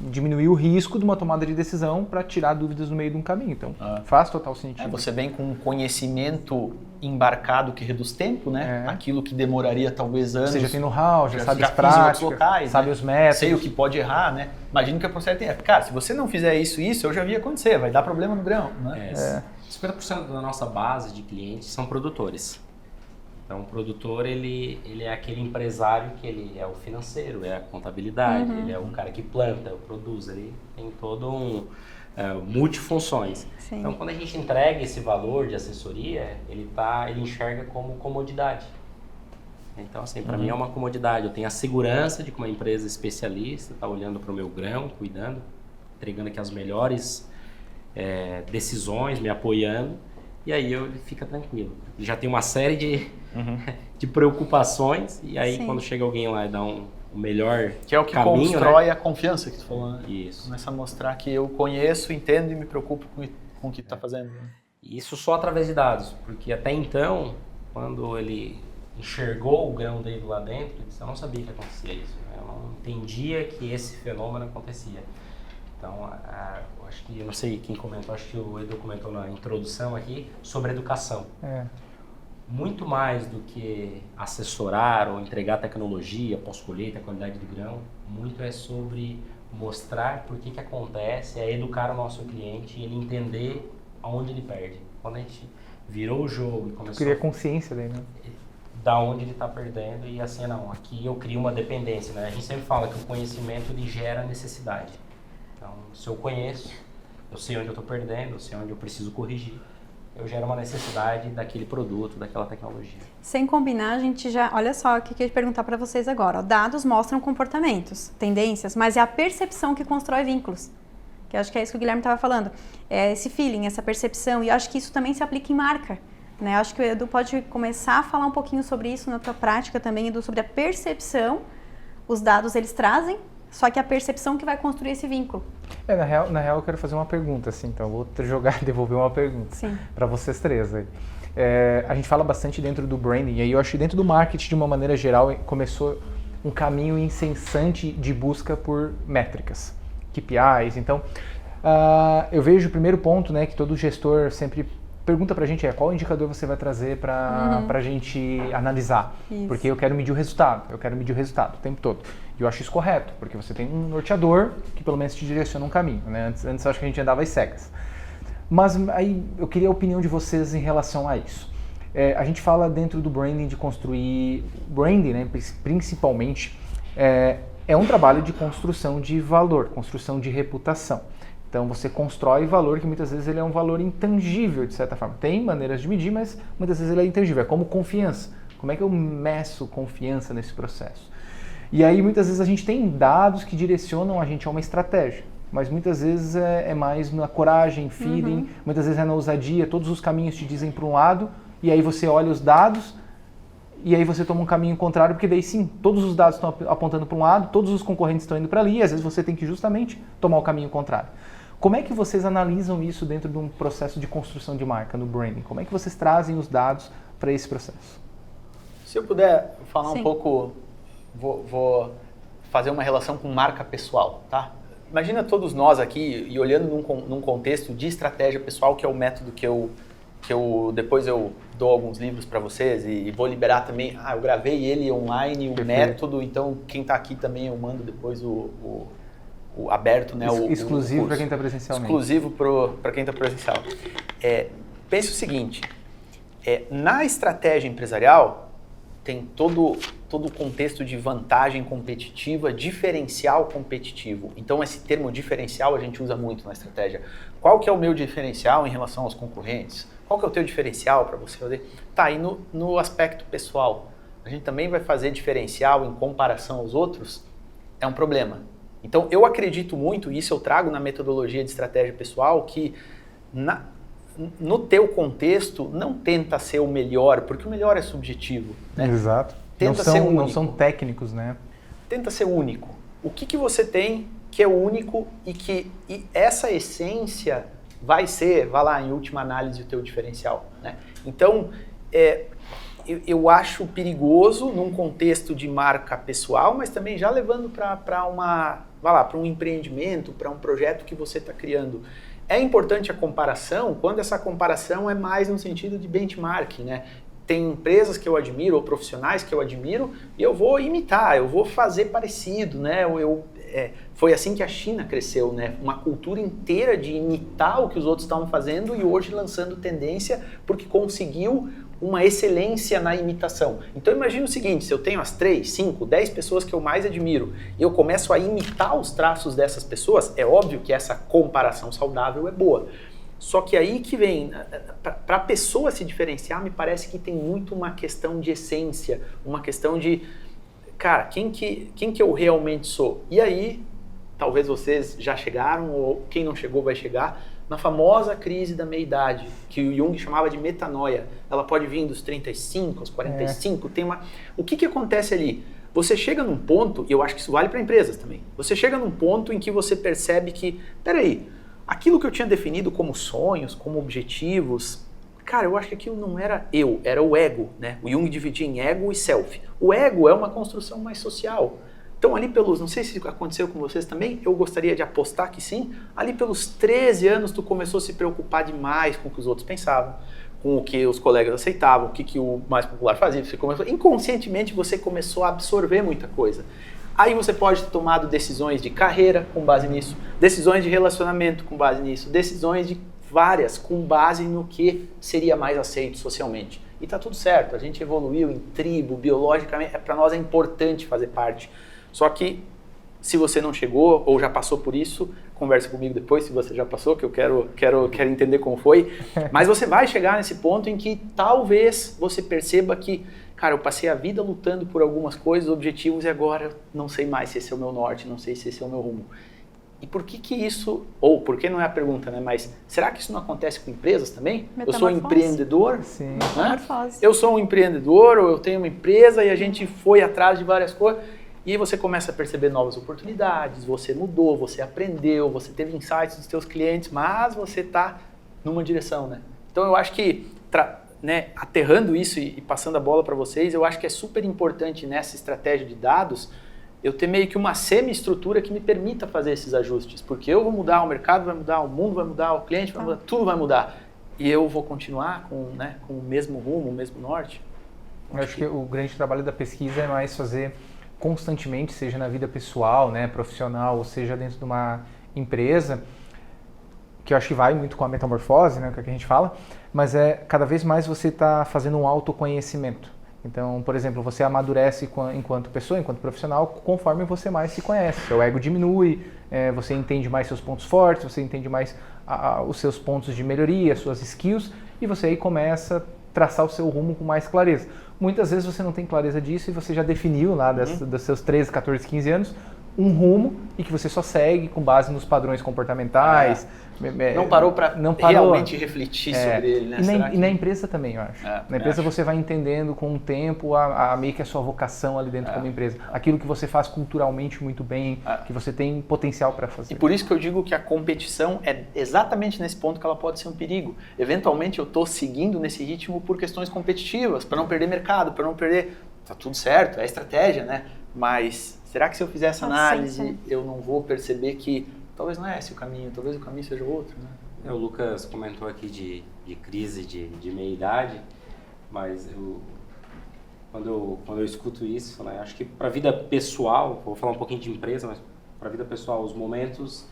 A: diminuir o risco de uma tomada de decisão para tirar dúvidas no meio de um caminho. Então, faz total sentido.
C: Você vem com um conhecimento embarcado que reduz tempo, né? Aquilo que demoraria talvez anos.
A: Você já tem know-how, já sabe as
C: práticas, locais,
A: sabe, né, os métodos.
C: Sei o que pode errar, né? Imagina que a processo tem. Cara, se você não fizer isso, eu já vi acontecer, vai dar problema no grão, né?
D: 50% da nossa base de clientes são produtores. Então, o produtor, ele é aquele empresário que ele é o financeiro, é a contabilidade, ele é o cara que planta, produz, ele tem todo multifunções.
B: Sim.
D: Então, quando a gente entrega esse valor de assessoria, ele enxerga como comodidade. Então, assim, para mim é uma comodidade. Eu tenho a segurança de que uma empresa especialista está olhando para o meu grão, cuidando, entregando aqui as melhores decisões, me apoiando, e aí ele fica tranquilo. Ele já tem uma série de preocupações, e aí quando chega alguém lá e dá o melhor
C: que é o que
D: caminho,
C: constrói,
D: né?
C: A confiança que tu falou, né?
D: Isso.
C: Começa a mostrar que eu conheço, entendo e me preocupo com o que tu está fazendo. Né?
D: Isso só através de dados, porque até então, quando ele enxergou o grão dele lá dentro, eu não sabia que acontecia isso. Eu não entendia que esse fenômeno acontecia. Então, eu acho que, eu não sei quem comentou, acho que o Edu comentou na introdução aqui, sobre educação. Muito mais do que assessorar ou entregar tecnologia, pós-colheita, a qualidade do grão, muito é sobre mostrar por que acontece, é educar o nosso cliente e ele entender aonde ele perde. Quando a gente virou o jogo e começou...
A: Cria consciência daí, né?
D: Da onde ele está perdendo e assim, não, aqui eu crio uma dependência, né? A gente sempre fala que o conhecimento ele gera necessidade. Então, se eu conheço, eu sei onde eu estou perdendo, eu sei onde eu preciso corrigir, eu gero uma necessidade daquele produto, daquela tecnologia.
B: Sem combinar, a gente já... Olha só o que eu ia perguntar para vocês agora. Dados mostram comportamentos, tendências, mas é a percepção que constrói vínculos. Que eu acho que é isso que o Guilherme estava falando. É esse feeling, essa percepção. E eu acho que isso também se aplica em marca. Né? Eu acho que o Edu pode começar a falar um pouquinho sobre isso na tua prática também, Edu, sobre a percepção. Os dados eles trazem, só que a percepção que vai construir esse vínculo.
A: Na real eu quero fazer uma pergunta, assim, então eu vou devolver uma pergunta para vocês três aí. A gente fala bastante dentro do branding, e aí eu acho que dentro do marketing, de uma maneira geral, começou um caminho incessante de busca por métricas, KPIs. Então, eu vejo o primeiro ponto, né, que todo gestor sempre pergunta pra gente qual indicador você vai trazer pra gente analisar.
B: Isso.
A: Porque eu quero medir o resultado o tempo todo. E eu acho isso correto, porque você tem um norteador que pelo menos te direciona um caminho, né? Antes eu acho que a gente andava às cegas. Mas aí eu queria a opinião de vocês em relação a isso. A gente fala dentro do branding de construir... Branding, né, principalmente, é um trabalho de construção de valor, construção de reputação. Então você constrói valor que muitas vezes ele é um valor intangível, de certa forma. Tem maneiras de medir, mas muitas vezes ele é intangível. É como confiança. Como é que eu meço confiança nesse processo? E aí muitas vezes a gente tem dados que direcionam a gente a uma estratégia. Mas muitas vezes é mais na coragem, feeling, muitas vezes é na ousadia, todos os caminhos te dizem para um lado, e aí você olha os dados, e aí você toma um caminho contrário, porque daí sim, todos os dados estão apontando para um lado, todos os concorrentes estão indo para ali, e às vezes você tem que justamente tomar o caminho contrário. Como é que vocês analisam isso dentro de um processo de construção de marca, no branding? Como é que vocês trazem os dados para esse processo?
C: Se eu puder falar um pouco, vou fazer uma relação com marca pessoal, tá? Imagina todos nós aqui, e olhando num contexto de estratégia pessoal, que é o método que eu que depois eu dou alguns livros para vocês e vou liberar também. Eu gravei ele online, o método, então quem está aqui também eu mando depois o aberto, né?
A: Exclusivo para quem está presencialmente.
C: Exclusivo para quem está presencial. Pense o seguinte, na estratégia empresarial tem todo o contexto de vantagem competitiva, diferencial competitivo. Então esse termo diferencial a gente usa muito na estratégia. Qual que é o meu diferencial em relação aos concorrentes? Qual que é o teu diferencial para você fazer? Tá, aí no aspecto pessoal, a gente também vai fazer diferencial em comparação aos outros? É um problema. Então eu acredito muito, e isso eu trago na metodologia de estratégia pessoal, que no teu contexto não tenta ser o melhor, porque o melhor é subjetivo. Né?
A: Exato.
C: Tenta ser único.
A: Não são técnicos, né?
C: Tenta ser único. O que você tem que é único e essa essência vai lá, em última análise, o teu diferencial. Né? Então, eu acho perigoso num contexto de marca pessoal, mas também já levando para um empreendimento, para um projeto que você está criando. É importante a comparação quando essa comparação é mais no sentido de benchmarking, né? Tem empresas que eu admiro ou profissionais que eu admiro e eu vou imitar, eu vou fazer parecido, né? Foi assim que a China cresceu, né? Uma cultura inteira de imitar o que os outros estavam fazendo e hoje lançando tendência porque conseguiu uma excelência na imitação. Então imagina o seguinte, se eu tenho as 3, 5, 10 pessoas que eu mais admiro e eu começo a imitar os traços dessas pessoas, é óbvio que essa comparação saudável é boa. Só que aí que vem, para a pessoa se diferenciar, me parece que tem muito uma questão de essência, uma questão de, cara, quem que eu realmente sou? E aí, talvez vocês já chegaram, ou quem não chegou vai chegar, na famosa crise da meia-idade, que o Jung chamava de metanoia. Ela pode vir dos 35 aos 45, O que acontece ali? Você chega num ponto, e eu acho que isso vale para empresas também, você chega num ponto em que você percebe que, peraí, aquilo que eu tinha definido como sonhos, como objetivos, cara, eu acho que aquilo não era eu, era o ego, né? O Jung dividia em ego e self. O ego é uma construção mais social. Então ali não sei se aconteceu com vocês também, eu gostaria de apostar que sim, ali pelos 13 anos tu começou a se preocupar demais com o que os outros pensavam, com o que os colegas aceitavam, o que o mais popular fazia, inconscientemente você começou a absorver muita coisa. Aí você pode ter tomado decisões de carreira com base nisso, decisões de relacionamento com base nisso, decisões de várias com base no que seria mais aceito socialmente. E tá tudo certo, a gente evoluiu em tribo, biologicamente, para nós é importante fazer parte. Só que se você não chegou ou já passou por isso, conversa comigo depois se você já passou, que eu quero entender como foi. Mas você vai chegar nesse ponto em que talvez você perceba que, cara, eu passei a vida lutando por algumas coisas, objetivos, e agora eu não sei mais se esse é o meu norte, não sei se esse é o meu rumo. E por que isso, ou por que não é a pergunta, né? Mas será que isso não acontece com empresas também? Eu sou empreendedor,
A: sim.
C: Né? Eu sou um empreendedor, ou eu tenho uma empresa e a gente foi atrás de várias coisas. E aí você começa a perceber novas oportunidades, você mudou, você aprendeu, você teve insights dos seus clientes, mas você está numa direção, né? Então eu acho que, aterrando isso e passando a bola para vocês, eu acho que é super importante nessa estratégia de dados eu ter meio que uma semi-estrutura que me permita fazer esses ajustes, porque eu vou mudar, o mercado vai mudar, o mundo vai mudar, o cliente vai mudar, tudo vai mudar. E eu vou continuar com o mesmo rumo, o mesmo norte.
A: Eu acho que o grande trabalho da pesquisa é mais fazer constantemente, seja na vida pessoal, né, profissional, ou seja dentro de uma empresa, que eu acho que vai muito com a metamorfose, né, que a gente fala, mas cada vez mais você está fazendo um autoconhecimento. Então, por exemplo, você amadurece enquanto pessoa, enquanto profissional, conforme você mais se conhece. Seu ego diminui, você entende mais seus pontos fortes, você entende mais os seus pontos de melhoria, suas skills, e você aí começa a traçar o seu rumo com mais clareza. Muitas vezes você não tem clareza disso e você já definiu lá dos seus 13, 14, 15 anos um rumo e que você só segue com base nos padrões comportamentais.
C: Não parou para realmente refletir sobre ele, né?
A: E na empresa também, eu acho. Na empresa você vai entendendo com o tempo meio que a sua vocação ali dentro como empresa. Aquilo que você faz culturalmente muito bem, que você tem potencial para fazer.
C: E por isso que eu digo que a competição é exatamente nesse ponto que ela pode ser um perigo. Eventualmente eu estou seguindo nesse ritmo por questões competitivas, para não perder mercado, para não perder... Tá tudo certo, é estratégia, né? Mas será que se eu fizer essa análise, eu não vou perceber que talvez não é esse o caminho, talvez o caminho seja outro, né?
D: O Lucas comentou aqui de de crise de meia-idade, mas quando eu escuto isso, né, acho que para a vida pessoal, vou falar um pouquinho de empresa, mas para a vida pessoal, os momentos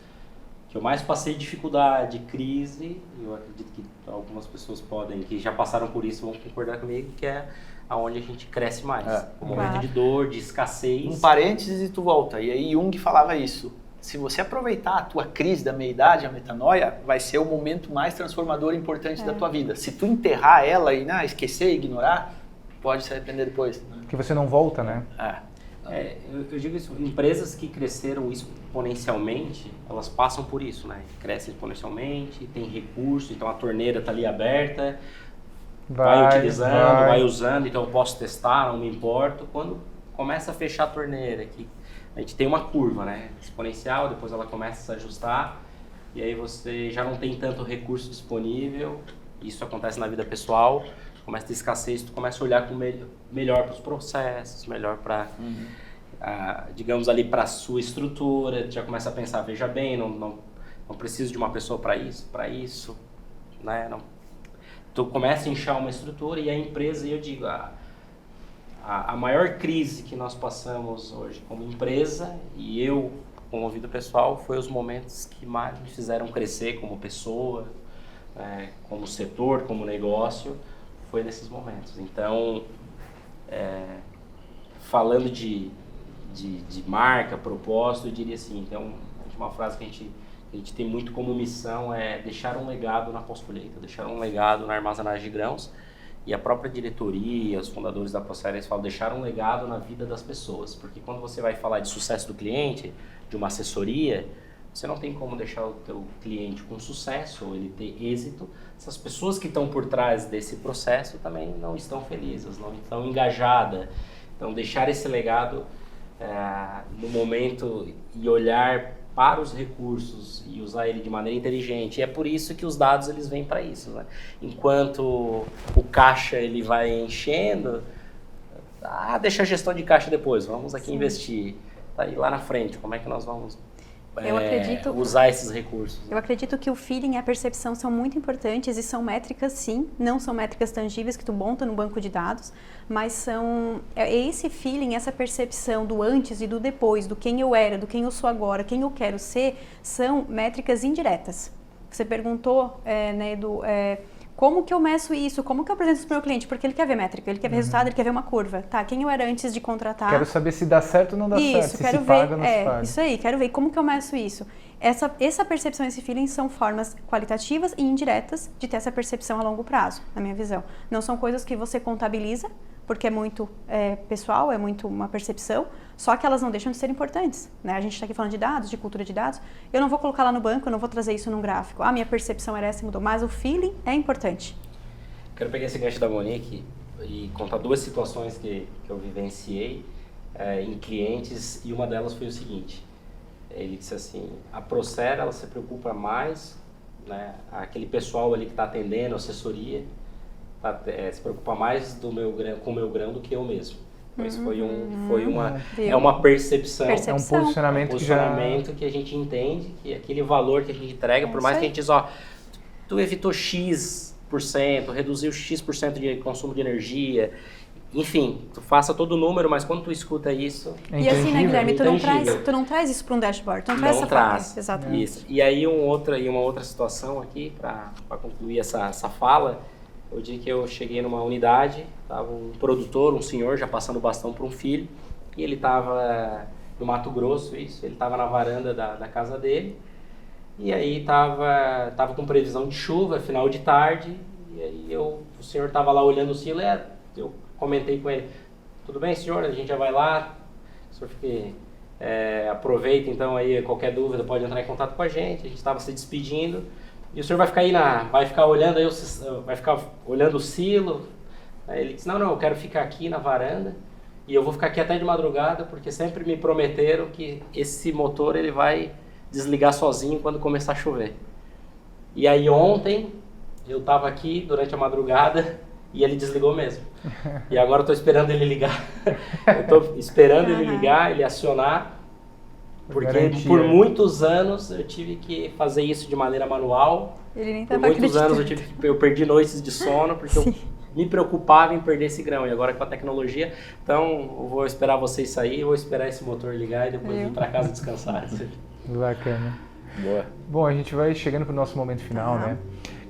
D: que eu mais passei dificuldade, crise, eu acredito que algumas pessoas que já passaram por isso vão concordar comigo, que é aonde a gente cresce mais. O momento de dor, de escassez.
C: Um parênteses e tu volta. E aí Jung falava isso. Se você aproveitar a tua crise da meia-idade, a metanoia, vai ser o momento mais transformador e importante da tua vida. Se tu enterrar ela e esquecer, ignorar, pode se arrepender depois.
A: Porque você não volta, né?
D: Eu digo isso, empresas que cresceram exponencialmente, elas passam por isso, né? Crescem exponencialmente, tem recurso, então a torneira está ali aberta, vai utilizando, vai usando, então eu posso testar, não me importo. Quando começa a fechar a torneira, que a gente tem uma curva, né? Exponencial, depois ela começa a se ajustar, e aí você já não tem tanto recurso disponível, isso acontece na vida pessoal, começa a ter escassez, tu começa a olhar melhor para os processos, melhor para, digamos ali, para a sua estrutura, tu já começa a pensar, veja bem, não preciso de uma pessoa para isso, né? Tu começa a inchar uma estrutura e a empresa, eu digo, a maior crise que nós passamos hoje como empresa e eu, como vida pessoal, foi os momentos que mais me fizeram crescer como pessoa, como setor, como negócio, foi nesses momentos. Então, falando de marca, propósito, eu diria assim, então, uma frase que a gente tem muito como missão é deixar um legado na pós-colheita, deixar um legado na armazenagem de grãos, e a própria diretoria, os fundadores da Procer, eles falam deixar um legado na vida das pessoas, porque quando você vai falar de sucesso do cliente, de uma assessoria, você não tem como deixar o teu cliente com sucesso ou ele ter êxito se as pessoas que estão por trás desse processo também não estão felizes, não estão engajadas. Então, deixar esse legado no momento e olhar para os recursos e usar ele de maneira inteligente. E é por isso que os dados eles vêm para isso, né? Enquanto o caixa ele vai enchendo, deixa a gestão de caixa depois, vamos aqui investir. Tá aí lá na frente, como é que nós vamos usar esses recursos?
B: Eu acredito que o feeling e a percepção são muito importantes e são métricas, sim, não são métricas tangíveis que tu monta no banco de dados, mas são esse feeling, essa percepção do antes e do depois, do quem eu era, do quem eu sou agora, quem eu quero ser, são métricas indiretas. Você perguntou, né, Edu, como que eu meço isso? Como que eu apresento isso para o meu cliente? Porque ele quer ver métrica, ele quer ver resultado, ele quer ver uma curva. Tá, quem eu era antes de contratar?
A: Quero saber se dá certo ou não dá certo, se paga ou não se paga.
B: Isso aí, quero ver como que eu meço isso. Essa percepção, esse feeling são formas qualitativas e indiretas de ter essa percepção a longo prazo, na minha visão. Não são coisas que você contabiliza, porque é muito pessoal, é muito uma percepção, só que elas não deixam de ser importantes, né? A gente está aqui falando de dados, de cultura de dados, eu não vou colocar lá no banco, eu não vou trazer isso num gráfico. Minha percepção era essa e mudou, mas o feeling é importante.
D: Quero pegar esse gancho da Monique e contar duas situações que eu vivenciei em clientes, e uma delas foi o seguinte: ele disse assim, a Procer, ela se preocupa mais, né, aquele pessoal ali que está atendendo, assessoria, se preocupa mais com o meu grão do que eu mesmo. Mas foi uma percepção.
A: É um posicionamento
D: que a gente entende, que aquele valor que a gente entrega, por mais que a gente diz, tu evitou X%, reduziu X% de consumo de energia, enfim, tu faça todo o número, mas quando tu escuta isso...
B: E assim, né, Guilherme, tu não traz isso para um dashboard, tu não traz essa parte. Exatamente.
D: Isso. E aí uma outra situação aqui, para concluir essa fala, o dia que eu cheguei numa unidade, estava um produtor, um senhor, já passando o bastão para um filho, e ele estava no Mato Grosso, ele estava na varanda da casa dele, e aí estava com previsão de chuva, final de tarde, e aí o senhor estava lá olhando o silo, eu comentei com ele, tudo bem, senhor, a gente já vai lá, o senhor aproveita então aí, qualquer dúvida pode entrar em contato com a gente estava se despedindo, e o senhor vai ficar olhando o silo. Aí ele disse, não, eu quero ficar aqui na varanda e eu vou ficar aqui até de madrugada, porque sempre me prometeram que esse motor ele vai desligar sozinho quando começar a chover. E aí ontem eu estava aqui durante a madrugada e ele desligou mesmo. E agora eu estou esperando ele ligar. Eu estou esperando ele ligar, ele acionar. Porque
A: Garantia.
D: por muitos anos eu tive que fazer isso de maneira manual.
B: Ele nem
D: Por
B: estava
D: muitos anos
B: acreditando.
D: eu perdi noites de sono porque
B: Sim.
D: eu me preocupava em perder esse grão. E agora com a tecnologia, então eu vou esperar vocês sair, vou esperar esse motor ligar e depois ir para casa descansar.
A: Bacana.
D: Boa.
A: Bom, a gente vai chegando para o nosso momento final, né?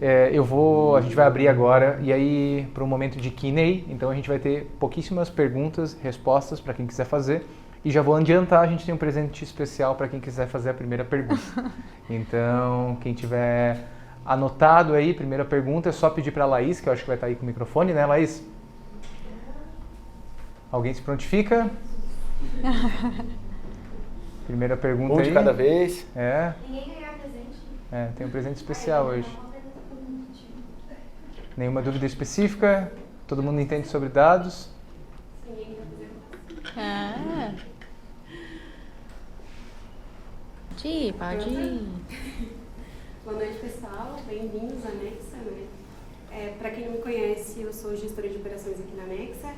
A: A gente vai abrir agora e aí para um momento de Q&A, então a gente vai ter pouquíssimas perguntas, respostas para quem quiser fazer. E já vou adiantar, a gente tem um presente especial para quem quiser fazer a primeira pergunta. Então, quem tiver anotado aí, primeira pergunta, é só pedir para a Laís, que eu acho que vai estar aí com o microfone, né, Laís? Alguém se prontifica? Primeira pergunta
C: Um
A: aí.
C: de cada vez.
E: Ninguém ganhar presente.
A: Tem um presente especial hoje. Nenhuma dúvida específica? Todo mundo entende sobre dados?
E: Pode ir. Boa noite, pessoal. Bem-vindos à Nexa, né? Para quem não me conhece, eu sou gestora de operações aqui na Nexa,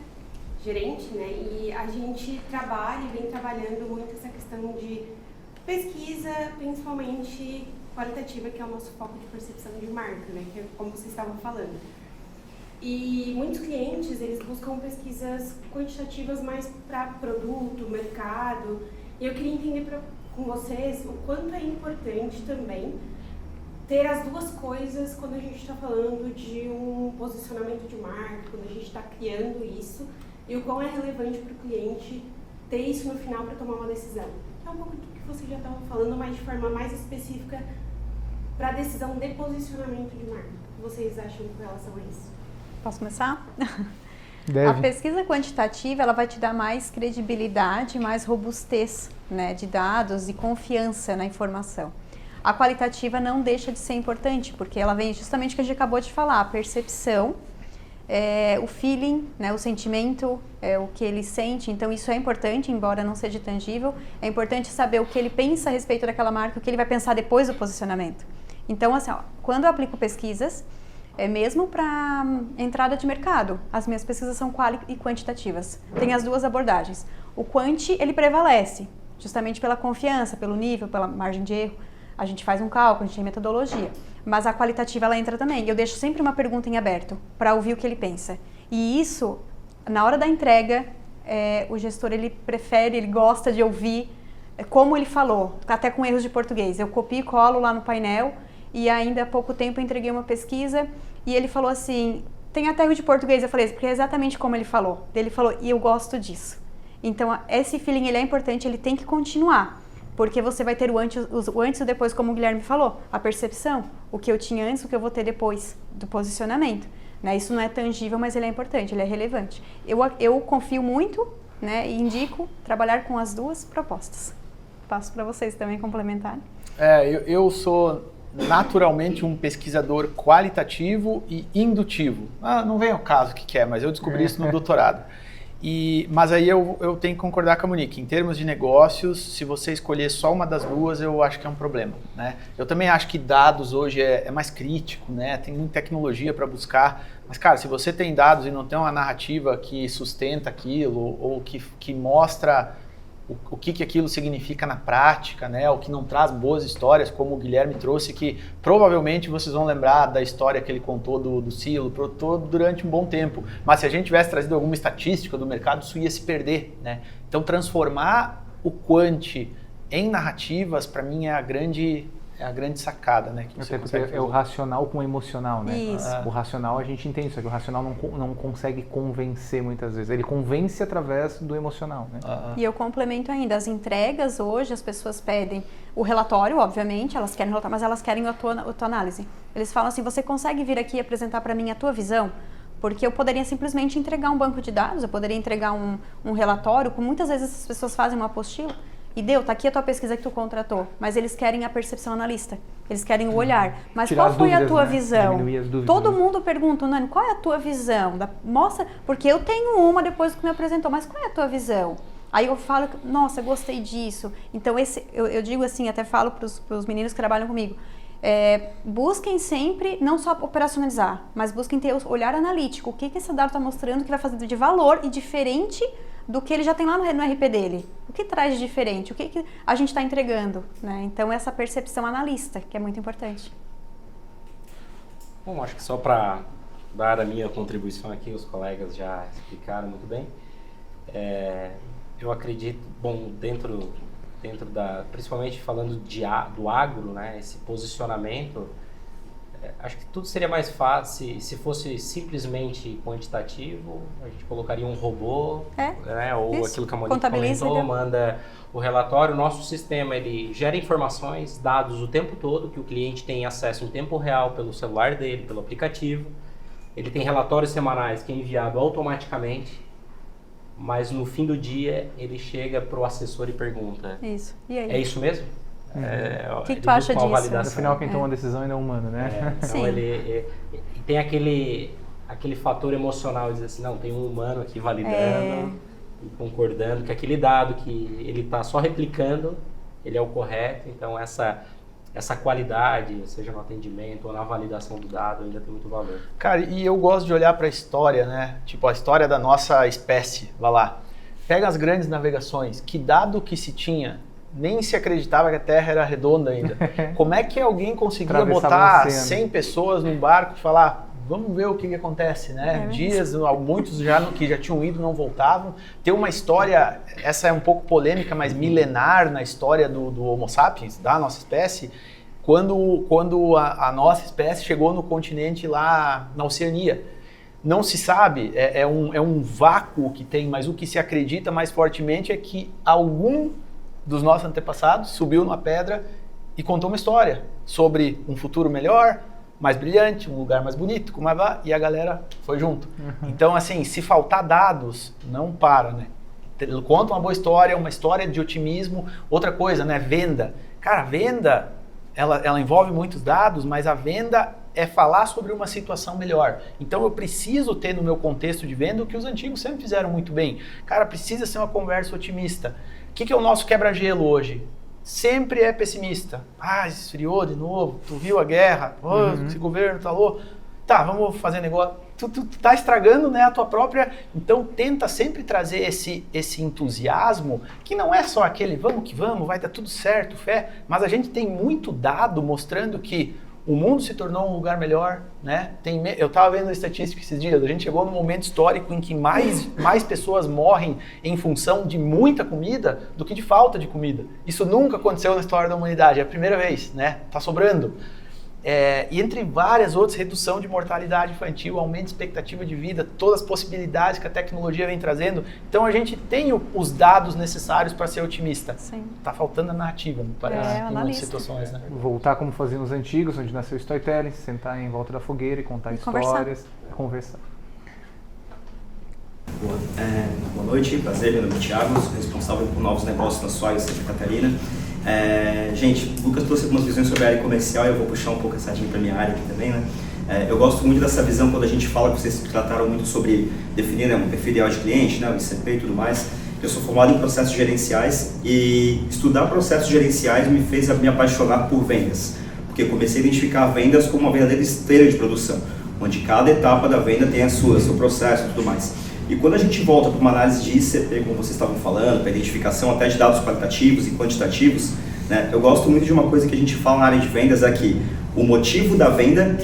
E: gerente, né? E a gente trabalha e vem trabalhando muito essa questão de pesquisa, principalmente qualitativa, que é o nosso foco de percepção de marca, né? Que é como vocês estavam falando. E muitos clientes, eles buscam pesquisas quantitativas mais para produto, mercado. E eu queria entender com vocês o quanto é importante também ter as duas coisas quando a gente está falando de um posicionamento de marca, quando a gente está criando isso, e o quão é relevante para o cliente ter isso no final para tomar uma decisão. É um pouco do que vocês já estavam falando, mas de forma mais específica para a decisão de posicionamento de marca. O que vocês acham com relação a isso?
B: Posso começar?
A: Deve.
B: A pesquisa quantitativa, ela vai te dar mais credibilidade, mais robustez, né, de dados e confiança na informação. A qualitativa não deixa de ser importante, porque ela vem justamente o que a gente acabou de falar, a percepção, o feeling, né, o sentimento, o que ele sente. Então isso é importante, embora não seja tangível. É importante saber o que ele pensa a respeito daquela marca, o que ele vai pensar depois do posicionamento. Então, assim, quando eu aplico pesquisas, mesmo para entrada de mercado, as minhas pesquisas são quali e quantitativas. Tem as duas abordagens. O quanti, ele prevalece, justamente pela confiança, pelo nível, pela margem de erro. A gente faz um cálculo, a gente tem metodologia. Mas a qualitativa, ela entra também. Eu deixo sempre uma pergunta em aberto para ouvir o que ele pensa. E isso, na hora da entrega, o gestor, ele prefere, ele gosta de ouvir como ele falou, até com erros de português. Eu copio e colo lá no painel e ainda há pouco tempo eu entreguei uma pesquisa e ele falou assim, tem até erro de português. Eu falei, porque é exatamente como ele falou. Ele falou, e eu gosto disso. Então, esse feeling, ele é importante, ele tem que continuar. Porque você vai ter o antes e o depois, como o Guilherme falou, a percepção, o que eu tinha antes, o que eu vou ter depois do posicionamento. Né? Isso não é tangível, mas ele é importante, ele é relevante. Eu confio muito, né, e indico trabalhar com as duas propostas. Passo para vocês também complementarem.
C: Eu sou naturalmente um pesquisador qualitativo e indutivo. Não vem ao caso o que é, mas eu descobri isso no doutorado. Mas aí eu tenho que concordar com a Monique. Em termos de negócios, se você escolher só uma das duas, eu acho que é um problema, né? Eu também acho que dados hoje é mais crítico, né? Tem muita tecnologia para buscar. Mas, cara, se você tem dados e não tem uma narrativa que sustenta aquilo ou que mostra o que aquilo significa na prática, né? O que não traz boas histórias, como o Guilherme trouxe, que provavelmente vocês vão lembrar da história que ele contou do silo durante um bom tempo. Mas se a gente tivesse trazido alguma estatística do mercado, isso ia se perder, né? Então, transformar o quant em narrativas, para mim, é a grande sacada, né? Que
A: Até porque é o racional com o emocional, né?
B: Isso.
A: O racional a gente entende, só que o racional não consegue convencer muitas vezes. Ele convence através do emocional, né?
B: E eu complemento ainda, as entregas hoje, as pessoas pedem o relatório, obviamente, elas querem o relatório, mas elas querem a tua análise. Eles falam assim, você consegue vir aqui e apresentar para mim a tua visão? Porque eu poderia simplesmente entregar um banco de dados, eu poderia entregar um relatório, como muitas vezes as pessoas fazem uma apostila, e tá aqui a tua pesquisa que tu contratou, mas eles querem a percepção analista, eles querem o olhar. Mas
A: tirar
B: qual foi
A: dúvidas,
B: a tua
A: né?
B: visão?
A: Diminuir as dúvidas,
B: Todo
A: né?
B: mundo pergunta, Nani, qual é a tua visão? Mostra, porque eu tenho uma depois que me apresentou, mas qual é a tua visão? Aí eu falo, nossa, gostei disso. Então eu digo assim, até falo para os meninos que trabalham comigo, busquem sempre, não só operacionalizar, mas busquem ter o olhar analítico. O que esse dado está mostrando que vai fazer de valor e diferente do que ele já tem lá no RP dele. O que traz de diferente? O que a gente está entregando? Né? Então, essa percepção analista, que é muito importante.
D: Bom, acho que só para dar a minha contribuição aqui, os colegas já explicaram muito bem. Eu acredito, bom, dentro principalmente falando do agro, né, esse posicionamento, acho que tudo seria mais fácil se fosse simplesmente quantitativo, a gente colocaria um robô, né, ou
B: isso.
D: Aquilo que a Monique comentou, manda o relatório. O nosso sistema, ele gera informações, dados o tempo todo, que o cliente tem acesso em tempo real pelo celular dele, pelo aplicativo. Ele tem relatórios semanais que é enviado automaticamente, mas no fim do dia ele chega para o assessor e pergunta:
B: isso. E aí?
D: É isso mesmo?
B: O que tu acha disso?
A: No final, quem toma a decisão ainda é humano, né?
D: Então
B: Sim.
D: ele tem aquele fator emocional de dizer assim, não, tem um humano aqui validando e concordando que aquele dado que ele está só replicando, ele é o correto. Então essa qualidade, seja no atendimento ou na validação do dado, ainda tem muito valor.
C: Cara, e eu gosto de olhar para a história, né? Tipo, a história da nossa espécie, vai lá. Pega as grandes navegações, que dado que se tinha, nem se acreditava que a Terra era redonda ainda. Como é que alguém conseguia botar 100 pessoas num barco e falar, vamos ver o que acontece, né? Dias, muitos que já tinham ido não voltavam. Tem uma história, essa é um pouco polêmica, mas milenar na história do Homo sapiens, da nossa espécie, quando a nossa espécie chegou no continente lá na Oceania. Não se sabe, é um vácuo que tem, mas o que se acredita mais fortemente é que algum dos nossos antepassados subiu numa pedra e contou uma história sobre um futuro melhor, mais brilhante, um lugar mais bonito, como vai, e a galera foi junto. Então, assim, se faltar dados, não para, né? Conta uma boa história, uma história de otimismo. Outra coisa, né? Venda. Cara, a venda, ela envolve muitos dados, mas a venda é falar sobre uma situação melhor. Então eu preciso ter no meu contexto de venda o que os antigos sempre fizeram muito bem. Cara, precisa ser uma conversa otimista. O que é o nosso quebra-gelo hoje? Sempre é pessimista. Esfriou de novo, tu viu a guerra, esse governo tá louco. Tá, vamos fazer negócio. Tu tá estragando, né, a tua própria... Então tenta sempre trazer esse entusiasmo, que não é só aquele vamos que vamos, vai dar tudo certo, fé, mas a gente tem muito dado mostrando que o mundo se tornou um lugar melhor, né? Eu estava vendo a estatística esses dias, a gente chegou num momento histórico em que mais pessoas morrem em função de muita comida do que de falta de comida. Isso nunca aconteceu na história da humanidade, é a primeira vez, né? Tá sobrando. E entre várias outras, redução de mortalidade infantil, aumento de expectativa de vida, todas as possibilidades que a tecnologia vem trazendo. Então a gente tem os dados necessários para ser otimista.
B: Sim.
C: Tá faltando a narrativa, me parece, em muitas situações, né?
A: Voltar como faziam os antigos, onde nasceu o storytelling, sentar em volta da fogueira e contar histórias, conversar.
F: Boa noite, prazer, meu nome é Thiago, sou responsável por novos negócios na Soares, Santa Catarina. Gente, o Lucas trouxe algumas visões sobre a área comercial e eu vou puxar um pouco essa para a minha área aqui também, né? Eu gosto muito dessa visão quando a gente fala que vocês trataram muito sobre definir, né, um perfil ideal de cliente, né, o ICP e tudo mais. Eu sou formado em processos gerenciais e estudar processos gerenciais me fez me apaixonar por vendas, porque eu comecei a identificar vendas como uma verdadeira esteira de produção, onde cada etapa da venda tem seu processo e tudo mais. E quando a gente volta para uma análise de ICP, como vocês estavam falando, para identificação até de dados qualitativos e quantitativos, né, eu gosto muito de uma coisa que a gente fala na área de vendas, é que o motivo da venda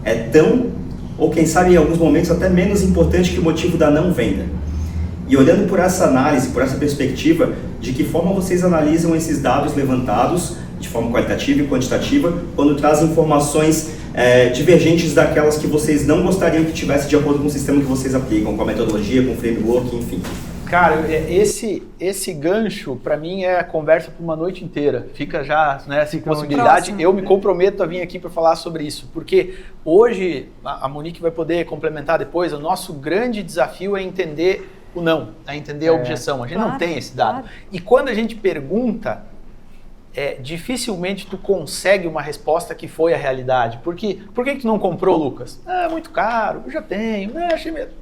F: é tão, ou quem sabe em alguns momentos até menos importante que o motivo da não venda. E olhando por essa análise, por essa perspectiva, de que forma vocês analisam esses dados levantados de forma qualitativa e quantitativa, quando trazem informações divergentes daquelas que vocês não gostariam que tivesse de acordo com o sistema que vocês aplicam, com a metodologia, com o framework, enfim.
C: Cara, esse gancho, para mim, é a conversa por uma noite inteira. Fica já, né, essa possibilidade. Eu me comprometo a vir aqui para falar sobre isso, porque hoje, a Monique vai poder complementar depois, o nosso grande desafio é entender o não, é entender a objeção. A gente não tem esse dado. E quando a gente pergunta, dificilmente tu consegue uma resposta que foi a realidade. Por que tu não comprou, Lucas? É muito caro, eu já tenho.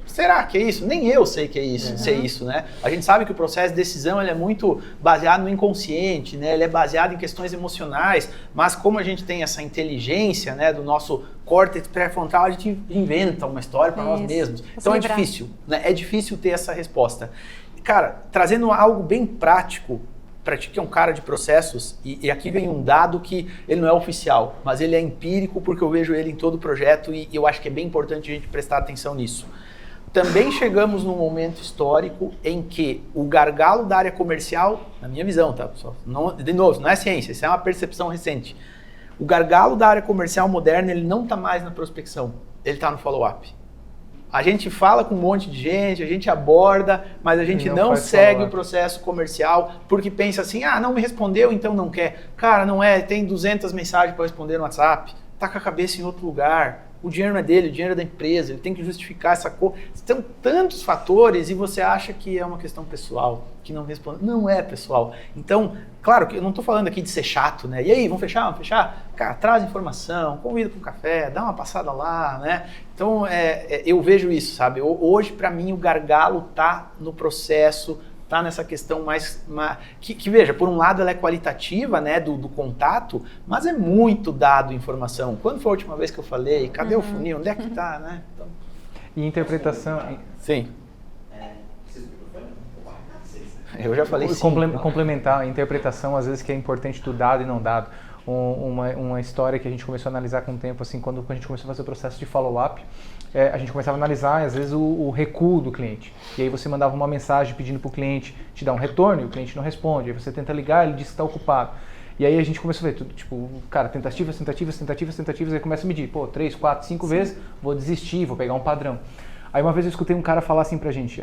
C: Será que é isso? Nem eu sei que é isso, ser isso, né? A gente sabe que o processo de decisão ele é muito baseado no inconsciente, né? Ele é baseado em questões emocionais, mas como a gente tem essa inteligência, né, do nosso córtex pré-frontal, a gente inventa uma história para nós mesmos. Então é difícil, né? É difícil ter essa resposta. cara, trazendo algo bem prático, para ti que é um cara de processos, e aqui vem um dado que ele não é oficial, mas ele é empírico porque eu vejo ele em todo o projeto e eu acho que é bem importante a gente prestar atenção nisso. Também chegamos num momento histórico em que o gargalo da área comercial, na minha visão, tá, pessoal? De novo, não é ciência, isso é uma percepção recente. O gargalo da área comercial moderna, ele não está mais na prospecção, ele está no follow-up. A gente fala com um monte de gente, a gente aborda, mas a gente não segue o processo comercial porque pensa assim, não me respondeu, então não quer. Cara, não é, tem 200 mensagens para responder no WhatsApp, tá com a cabeça em outro lugar, o dinheiro não é dele, o dinheiro é da empresa, ele tem que justificar essa coisa. São tantos fatores e você acha que é uma questão pessoal, que não responde. Não é pessoal. Então, claro que eu não estou falando aqui de ser chato, né? E aí, vamos fechar? Vamos fechar? Cara, traz informação, convida para um café, dá uma passada lá, né? Então, eu vejo isso, sabe? Hoje, para mim, o gargalo tá no processo, tá nessa questão que veja, por um lado ela é qualitativa, né, do contato, mas é muito dado informação. Quando foi a última vez que eu falei? Cadê o funil? Onde é que tá, né? Então...
A: E interpretação...
C: Sim. Eu já falei sim.
A: Complementar a interpretação, às vezes, que é importante do dado e não dado. Uma história que a gente começou a analisar com o tempo, assim, quando a gente começou a fazer o processo de follow-up, a gente começava a analisar, às vezes, o recuo do cliente. E aí você mandava uma mensagem pedindo para o cliente te dar um retorno e o cliente não responde. Aí você tenta ligar, ele diz que está ocupado. E aí a gente começou a ver tudo, tipo, cara, tentativas, aí começa a medir, 3, 4, 5 vezes, vou desistir, vou pegar um padrão. Aí uma vez eu escutei um cara falar assim pra gente,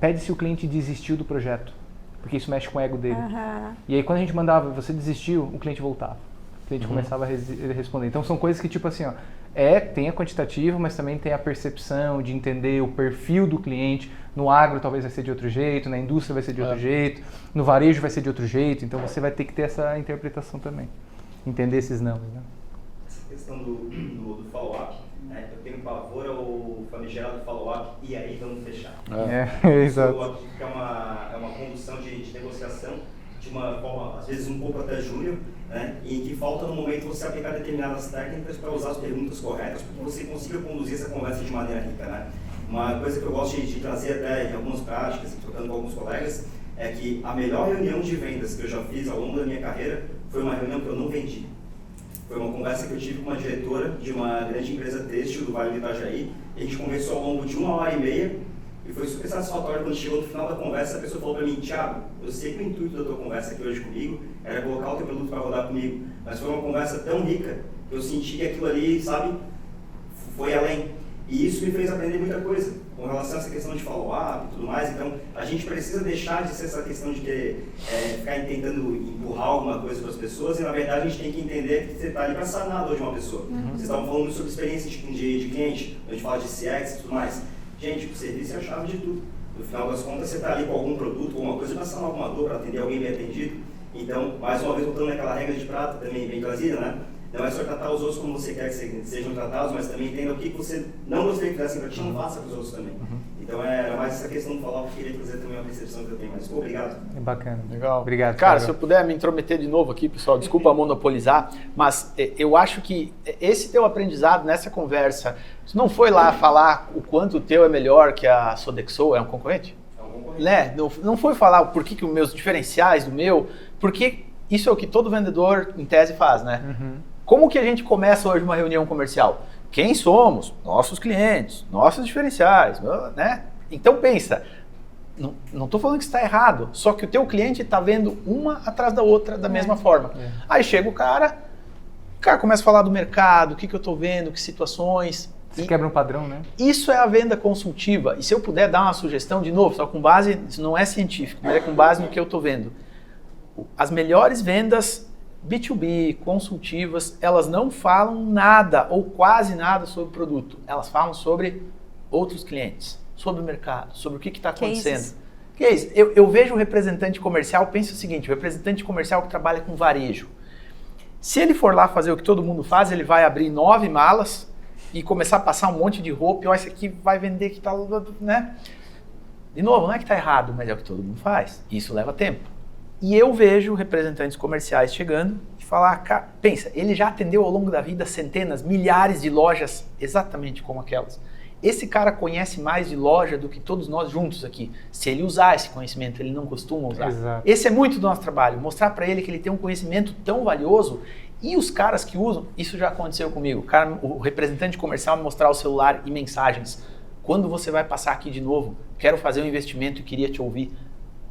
A: pede se o cliente desistiu do projeto, porque isso mexe com o ego dele. E aí quando a gente mandava, você desistiu, o cliente voltava. O cliente começava a responder. Então são coisas que tipo assim, tem a quantitativa, mas também tem a percepção de entender o perfil do cliente. No agro talvez vai ser de outro jeito, na indústria vai ser de outro jeito, no varejo vai ser de outro jeito. Então você vai ter que ter essa interpretação também. Entender esses números, né?
F: Essa questão do follow-up, né? Eu tenho pavor ao famigerado follow-up e aí vamos fechar.
A: Exato.
F: Follow-up é uma condução de negociação de uma forma, às vezes, um pouco até júnior, né? E que falta no momento você aplicar determinadas técnicas para usar as perguntas corretas para que você consiga conduzir essa conversa de maneira rica, né? Uma coisa que eu gosto de trazer até em algumas práticas, trocando com alguns colegas, é que a melhor reunião de vendas que eu já fiz ao longo da minha carreira foi uma reunião que eu não vendi. Foi uma conversa que eu tive com uma diretora de uma grande empresa têxtil do Vale do Itajaí. A gente conversou ao longo de 1h30 e foi super satisfatório quando chegou no final da conversa. A pessoa falou para mim, Thiago, eu sei que o intuito da tua conversa aqui hoje comigo era colocar o teu produto para rodar comigo, mas foi uma conversa tão rica que eu senti que aquilo ali, sabe, foi além. E isso me fez aprender muita coisa com relação a essa questão de follow-up e tudo mais. Então, a gente precisa deixar de ser essa questão de ficar tentando empurrar alguma coisa para as pessoas e, na verdade, a gente tem que entender que você está ali para sanar a dor de uma pessoa. Vocês estavam falando sobre experiência de cliente, a gente fala de CX e tudo mais. Gente, o serviço é a chave de tudo. No final das contas, você está ali com algum produto, alguma coisa para sanar alguma dor, para atender alguém bem atendido. Então, mais uma vez, voltando naquela regra de prata também bem trazida, né? Não é só tratar os outros como você quer que sejam tratados, mas também entenda o que você não gostaria que fizessem para ti, não faça para os outros também. Então era mais essa questão de falar, eu queria trazer também uma percepção que eu tenho, mas obrigado.
A: É bacana.
C: Legal.
A: Obrigado.
C: Cara, se eu puder me intrometer de novo aqui, pessoal, desculpa monopolizar, mas eu acho que esse teu aprendizado nessa conversa, você não foi lá falar o quanto o teu é melhor que a Sodexo, é um concorrente?
F: É um concorrente.
C: Né? Não foi falar o porquê que os meus diferenciais do meu, porque isso é o que todo vendedor, em tese, faz, né? Como que a gente começa hoje uma reunião comercial? Quem somos? Nossos clientes, nossos diferenciais, né? Então pensa, não estou falando que está errado, só que o teu cliente está vendo uma atrás da outra da mesma forma. Aí chega o cara começa a falar do mercado, o que eu estou vendo, que situações.
A: Você quebra um padrão, né?
C: Isso é a venda consultiva. E se eu puder dar uma sugestão, de novo, só com base, isso não é científico, mas é com base no que eu estou vendo. As melhores vendas B2B, consultivas, elas não falam nada ou quase nada sobre o produto. Elas falam sobre outros clientes, sobre o mercado, sobre o que está acontecendo. Cases. Eu vejo o representante comercial, pensa o seguinte, o representante comercial que trabalha com varejo. Se ele for lá fazer o que todo mundo faz, ele vai abrir 9 malas e começar a passar um monte de roupa e, ó, esse aqui vai vender que tá, né? De novo, não é que está errado, mas é o que todo mundo faz. Isso leva tempo. E eu vejo representantes comerciais chegando e falar, cara, pensa, ele já atendeu ao longo da vida centenas, milhares de lojas exatamente como aquelas. esse cara conhece mais de loja do que todos nós juntos aqui. Se ele usar esse conhecimento, ele não costuma usar.
A: Exato.
C: Esse é muito do nosso trabalho, mostrar para ele que ele tem um conhecimento tão valioso. E os caras que usam, isso já aconteceu comigo. O representante comercial me mostrar o celular e mensagens. Quando você vai passar aqui de novo? Quero fazer um investimento e queria te ouvir.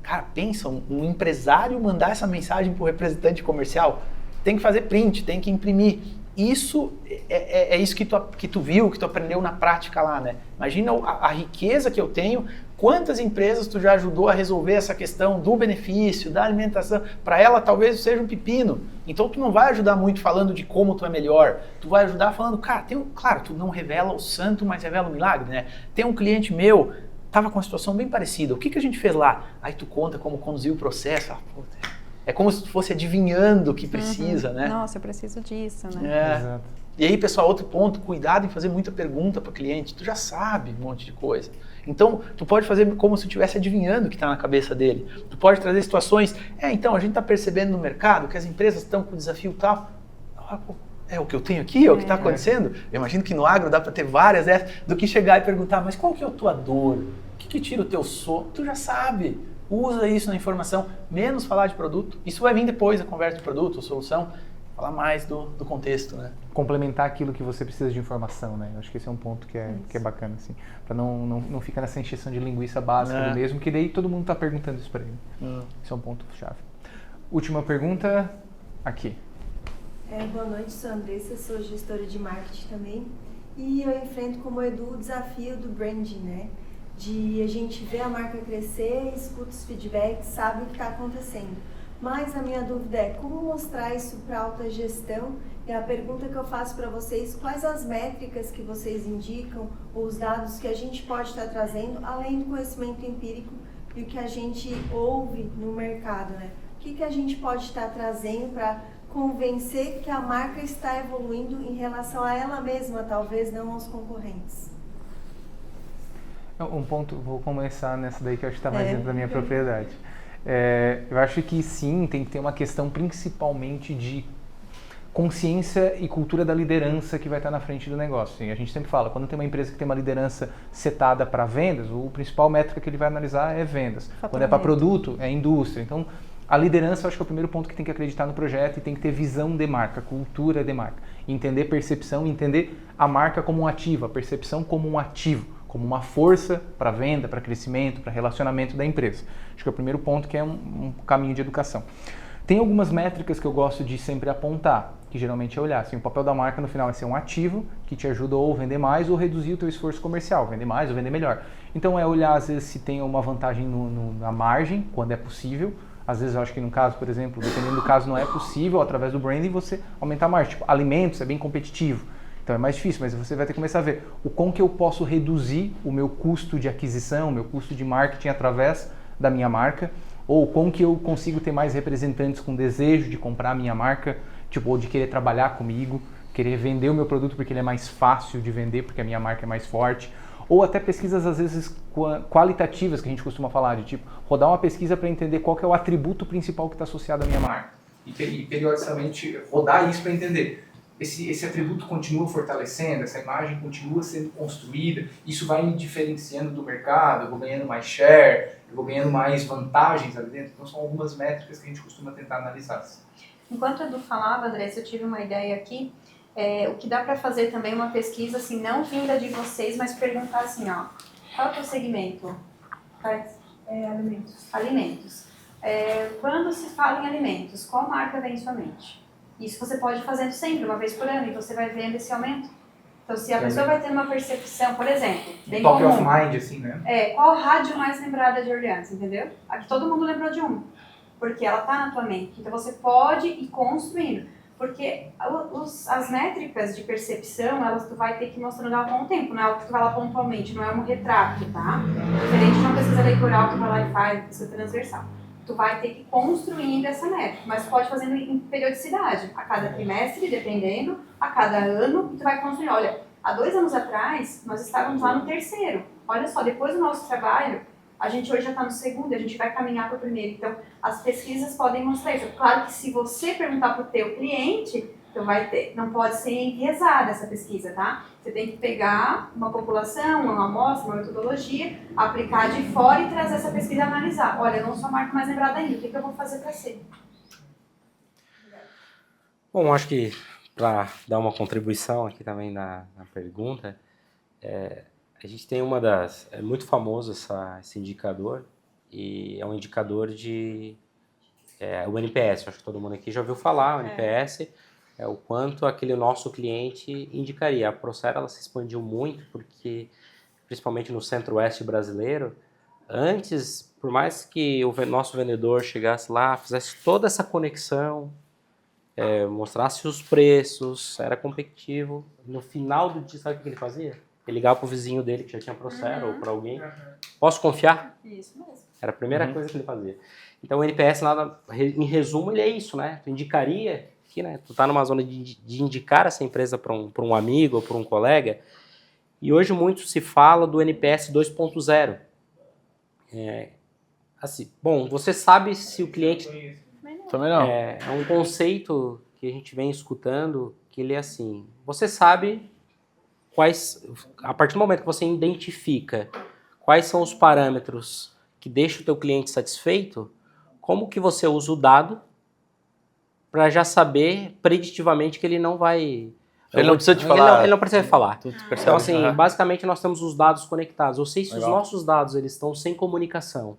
C: Cara, pensa, um empresário mandar essa mensagem para o representante comercial, tem que fazer print, tem que imprimir. Isso é isso que tu viu, que tu aprendeu na prática lá, né? Imagina a riqueza que eu tenho, quantas empresas tu já ajudou a resolver essa questão do benefício, da alimentação. Para ela talvez seja um pepino. Então tu não vai ajudar muito falando de como tu é melhor. Tu vai ajudar falando, cara, claro, tu não revela o santo, mas revela o milagre, né? Tem um cliente meu, estava com uma situação bem parecida. O que a gente fez lá? Aí tu conta como conduziu o processo. É como se tu fosse adivinhando o que precisa, né?
B: Nossa, eu preciso disso, né?
A: Exato.
C: E aí, pessoal, outro ponto, cuidado em fazer muita pergunta para o cliente. Tu já sabe um monte de coisa. Então, tu pode fazer como se tu estivesse adivinhando o que está na cabeça dele. Tu pode trazer situações, então, a gente está percebendo no mercado que as empresas estão com desafio tal. É o que eu tenho aqui? É o que está acontecendo? Eu imagino que no agro dá para ter várias dessas, do que chegar e perguntar, mas qual que é a tua dor? O que tira o teu sono? Tu já sabe. Usa isso na informação, menos falar de produto. Isso vai vir depois, a conversa de produto, solução, falar mais do contexto, né?
A: Complementar aquilo que você precisa de informação, né? Eu acho que esse é um ponto que é bacana, assim. Para não ficar nessa encheção de linguiça básica do mesmo, que daí todo mundo está perguntando isso para ele. Esse é um ponto-chave. Última pergunta, aqui.
G: Boa noite, sou a Andressa, sou gestora de marketing também. E eu enfrento como Edu o desafio do branding, né? De a gente ver a marca crescer, escuta os feedbacks, sabe o que está acontecendo. Mas a minha dúvida é como mostrar isso para a alta gestão, e a pergunta que eu faço para vocês, quais as métricas que vocês indicam, ou os dados que a gente pode estar trazendo, além do conhecimento empírico e o que a gente ouve no mercado, né? O que a gente pode estar trazendo para convencer que a marca está evoluindo em relação a ela mesma, talvez não aos concorrentes?
A: Um ponto, vou começar nessa daí que eu acho que está mais dentro da minha propriedade. Eu acho que sim, tem que ter uma questão principalmente de consciência e cultura da liderança que vai estar na frente do negócio. E a gente sempre fala, quando tem uma empresa que tem uma liderança setada para vendas, o principal métrica que ele vai analisar é vendas. Quando é para produto, é indústria. Então, a liderança eu acho que é o primeiro ponto que tem que acreditar no projeto e tem que ter visão de marca, cultura de marca. Entender percepção, entender a marca como um ativo, a percepção como um ativo, como uma força para venda, para crescimento, para relacionamento da empresa. Acho que é o primeiro ponto, que é um caminho de educação. Tem algumas métricas que eu gosto de sempre apontar, que geralmente é olhar. Assim, o papel da marca no final é ser um ativo que te ajuda ou vender mais ou reduzir o teu esforço comercial, vender mais ou vender melhor. Então é olhar às vezes se tem uma vantagem na margem, quando é possível. Às vezes eu acho que no caso, por exemplo, dependendo do caso, não é possível, através do branding, você aumentar a margem. Tipo, alimentos é bem competitivo. Então é mais difícil, mas você vai ter que começar a ver o como que eu posso reduzir o meu custo de aquisição, o meu custo de marketing através da minha marca, ou como que eu consigo ter mais representantes com desejo de comprar a minha marca, tipo, ou de querer trabalhar comigo, querer vender o meu produto porque ele é mais fácil de vender, porque a minha marca é mais forte, ou até pesquisas às vezes qualitativas que a gente costuma falar, de tipo, rodar uma pesquisa para entender qual que é o atributo principal que está associado à minha marca. E periodicamente rodar isso para entender. Esse atributo continua fortalecendo, essa imagem continua sendo construída, isso vai me diferenciando do mercado, eu vou ganhando mais share, eu vou ganhando mais vantagens ali dentro. Então são algumas métricas que a gente costuma tentar analisar.
B: Enquanto a Edu falava, Andressa, eu tive uma ideia aqui, o que dá para fazer também uma pesquisa, assim, não vinda de vocês, mas perguntar assim, ó, qual é o teu segmento?
G: Alimentos.
B: Alimentos. Quando se fala em alimentos, qual marca vem em sua mente? Isso você pode ir fazendo sempre, uma vez por ano, e você vai vendo esse aumento. Então, se a pessoa vai ter uma percepção, por exemplo, bem
A: top
B: comum,
A: of mind, assim, né?
B: Qual rádio mais lembrada de Orleans, entendeu? Aqui todo mundo lembrou de uma, porque ela está na tua mente. Então, você pode ir construindo, porque as métricas de percepção, tu vai ter que ir mostrando ela com o tempo, não é algo que tu vai lá pontualmente, não é um retrato, tá? Diferente de uma pesquisa eleitoral que vai lá e faz, pesquisa transversal. Tu vai ter que ir construindo essa métrica, mas tu pode fazendo em periodicidade, a cada trimestre, dependendo, a cada ano, e tu vai construindo. Olha, há 2 anos atrás, nós estávamos lá no 3º. Olha só, depois do nosso trabalho, a gente hoje já está no 2º, a gente vai caminhar para o 1º. Então, as pesquisas podem mostrar isso. Claro que se você perguntar para o teu cliente, Então não pode ser enviesada essa pesquisa, tá? Você tem que pegar uma população, uma amostra, uma metodologia, aplicar de fora e trazer essa pesquisa e analisar. Olha, eu não sou a marca mais lembrada ainda, o que eu vou fazer para ser?
D: Bom, acho que para dar uma contribuição aqui também na pergunta, a gente tem é muito famoso esse indicador, e é um indicador o NPS, acho que todo mundo aqui já ouviu falar, o NPS é o quanto aquele nosso cliente indicaria. A Procer, ela se expandiu muito, porque, principalmente no centro-oeste brasileiro, antes, por mais que o nosso vendedor chegasse lá, fizesse toda essa conexão, mostrasse os preços, era competitivo, no final do dia, sabe o que ele fazia? Ele ligava pro vizinho dele que já tinha Procer ou para alguém. Posso confiar?
B: Isso mesmo.
D: Era a primeira coisa que ele fazia. Então o NPS, em resumo, ele é isso, né? Tu indicaria aqui, né? Tu tá numa zona de indicar essa empresa para um amigo ou para um colega. E hoje muito se fala do NPS 2.0. Assim, bom, você sabe se o cliente...
A: Também não.
D: É um conceito que a gente vem escutando, que ele é assim, você sabe a partir do momento que você identifica quais são os parâmetros que deixam o teu cliente satisfeito, como que você usa o dado para já saber preditivamente que ele não vai...
A: Ele não precisa te falar.
D: Ele não precisa falar. Então, assim,
A: Uhum.
D: basicamente nós temos os dados conectados. Eu sei se
A: Legal.
D: os nossos dados eles estão sem comunicação,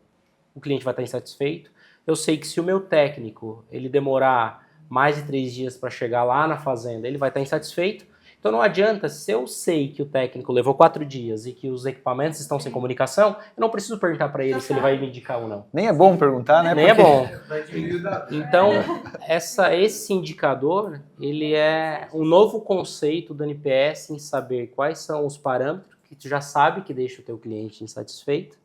D: o cliente vai estar insatisfeito. Eu sei que se o meu técnico ele demorar mais de 3 dias para chegar lá na fazenda, ele vai estar insatisfeito. Então não adianta, se eu sei que o técnico levou 4 dias e que os equipamentos estão sem comunicação, eu não preciso perguntar para ele se ele vai me indicar ou não.
A: Nem é bom perguntar, né?
D: Nem é bom.
C: Vai diminuir o dado.
D: Então, esse indicador, ele é um novo conceito do NPS em saber quais são os parâmetros que tu já sabe que deixa o teu cliente insatisfeito.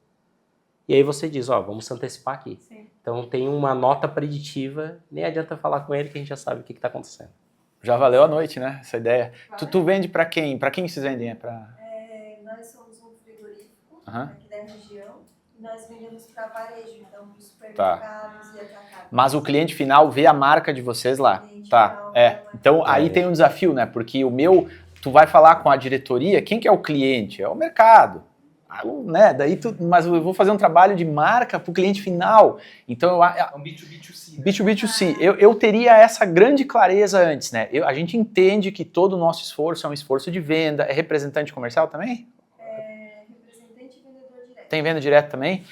D: E aí você diz, vamos se antecipar aqui.
B: Sim.
D: Então tem uma nota preditiva, nem adianta falar com ele que a gente já sabe o que está acontecendo.
A: Já valeu a noite, né? Essa ideia. Tu vende pra quem? Pra quem vocês vendem?
G: Nós somos um frigorífico
A: Aham.
G: aqui da região e nós vendemos para varejo, então para os supermercados e atacados.
A: Mas o cliente final vê a marca de vocês lá.
G: Cliente
A: Tá,
G: final vê a marca.
A: Então aí tem um desafio, né? Porque tu vai falar com a diretoria, quem que é o cliente? É o mercado. Né? Mas eu vou fazer um trabalho de marca para o cliente final. Então,
C: É um B2B2C. Né?
A: B2B2C, eu teria essa grande clareza antes, né? A gente entende que todo o nosso esforço é um esforço de venda. É representante comercial também?
G: Representante e vendedor direto.
A: Tem venda direto também?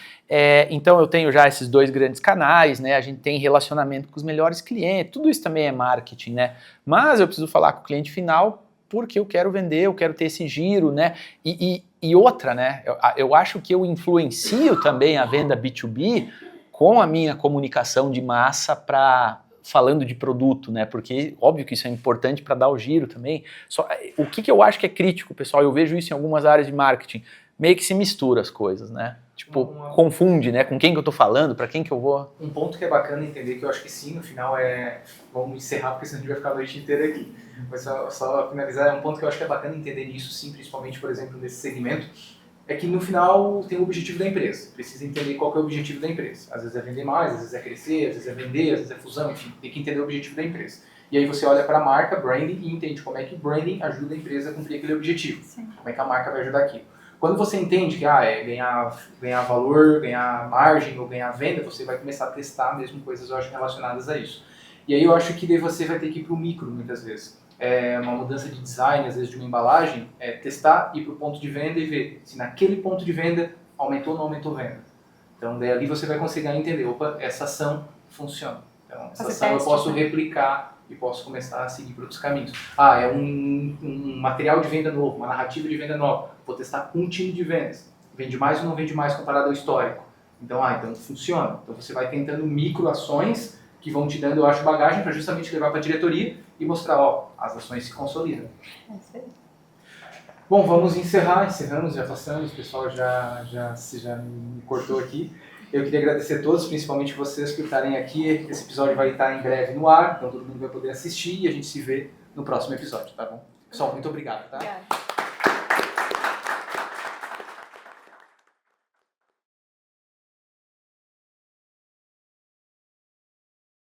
A: Então eu tenho já esses 2 grandes canais, né? A gente tem relacionamento com os melhores clientes. Tudo isso também é marketing, né? Mas eu preciso falar com o cliente final porque eu quero vender, eu quero ter esse giro, né? E outra, né? Eu acho que eu influencio também a venda B2B com a minha comunicação de massa falando de produto, né? Porque óbvio que isso é importante para dar o giro também. O que eu acho que é crítico, pessoal, eu vejo isso em algumas áreas de marketing, meio que se mistura as coisas, né? Tipo, confunde, né? Com quem que eu tô falando, para quem que eu vou...
C: Um ponto que é bacana entender, que eu acho que sim, no final vamos encerrar, porque senão a gente vai ficar a noite inteira aqui. Mas só finalizar, um ponto que eu acho que é bacana entender nisso sim, principalmente, por exemplo, nesse segmento, é que no final tem o objetivo da empresa. Precisa entender qual que é o objetivo da empresa. Às vezes é vender mais, às vezes é crescer, às vezes é vender, às vezes é fusão, enfim, tem que entender o objetivo da empresa. E aí você olha para a marca, branding, e entende como é que branding ajuda a empresa a cumprir aquele objetivo.
B: Sim.
C: Como é que a marca vai ajudar aquilo. Quando você entende que é ganhar valor, ganhar margem ou ganhar venda, você vai começar a testar mesmo coisas, eu acho, relacionadas a isso. E aí eu acho que daí você vai ter que ir para o micro, muitas vezes. Uma mudança de design, às vezes de uma embalagem, testar, ir para o ponto de venda e ver se naquele ponto de venda aumentou ou não aumentou a venda. Então daí ali você vai conseguir entender, essa ação funciona. Então essa ação eu posso replicar e posso começar a seguir por outros caminhos. É um material de venda novo, uma narrativa de venda nova. Vou testar com um time de vendas. Vende mais ou não vende mais comparado ao histórico? Então, então funciona. Então você vai tentando microações que vão te dando, eu acho, bagagem para justamente levar para a diretoria e mostrar, as ações se consolidam.
B: É isso aí.
C: Bom, vamos encerramos, já passamos, o pessoal já me cortou aqui. Eu queria agradecer a todos, principalmente vocês por estarem aqui. Esse episódio vai estar em breve no ar, então todo mundo vai poder assistir e a gente se vê no próximo episódio, tá bom? Pessoal, muito obrigado, tá?
B: Obrigada.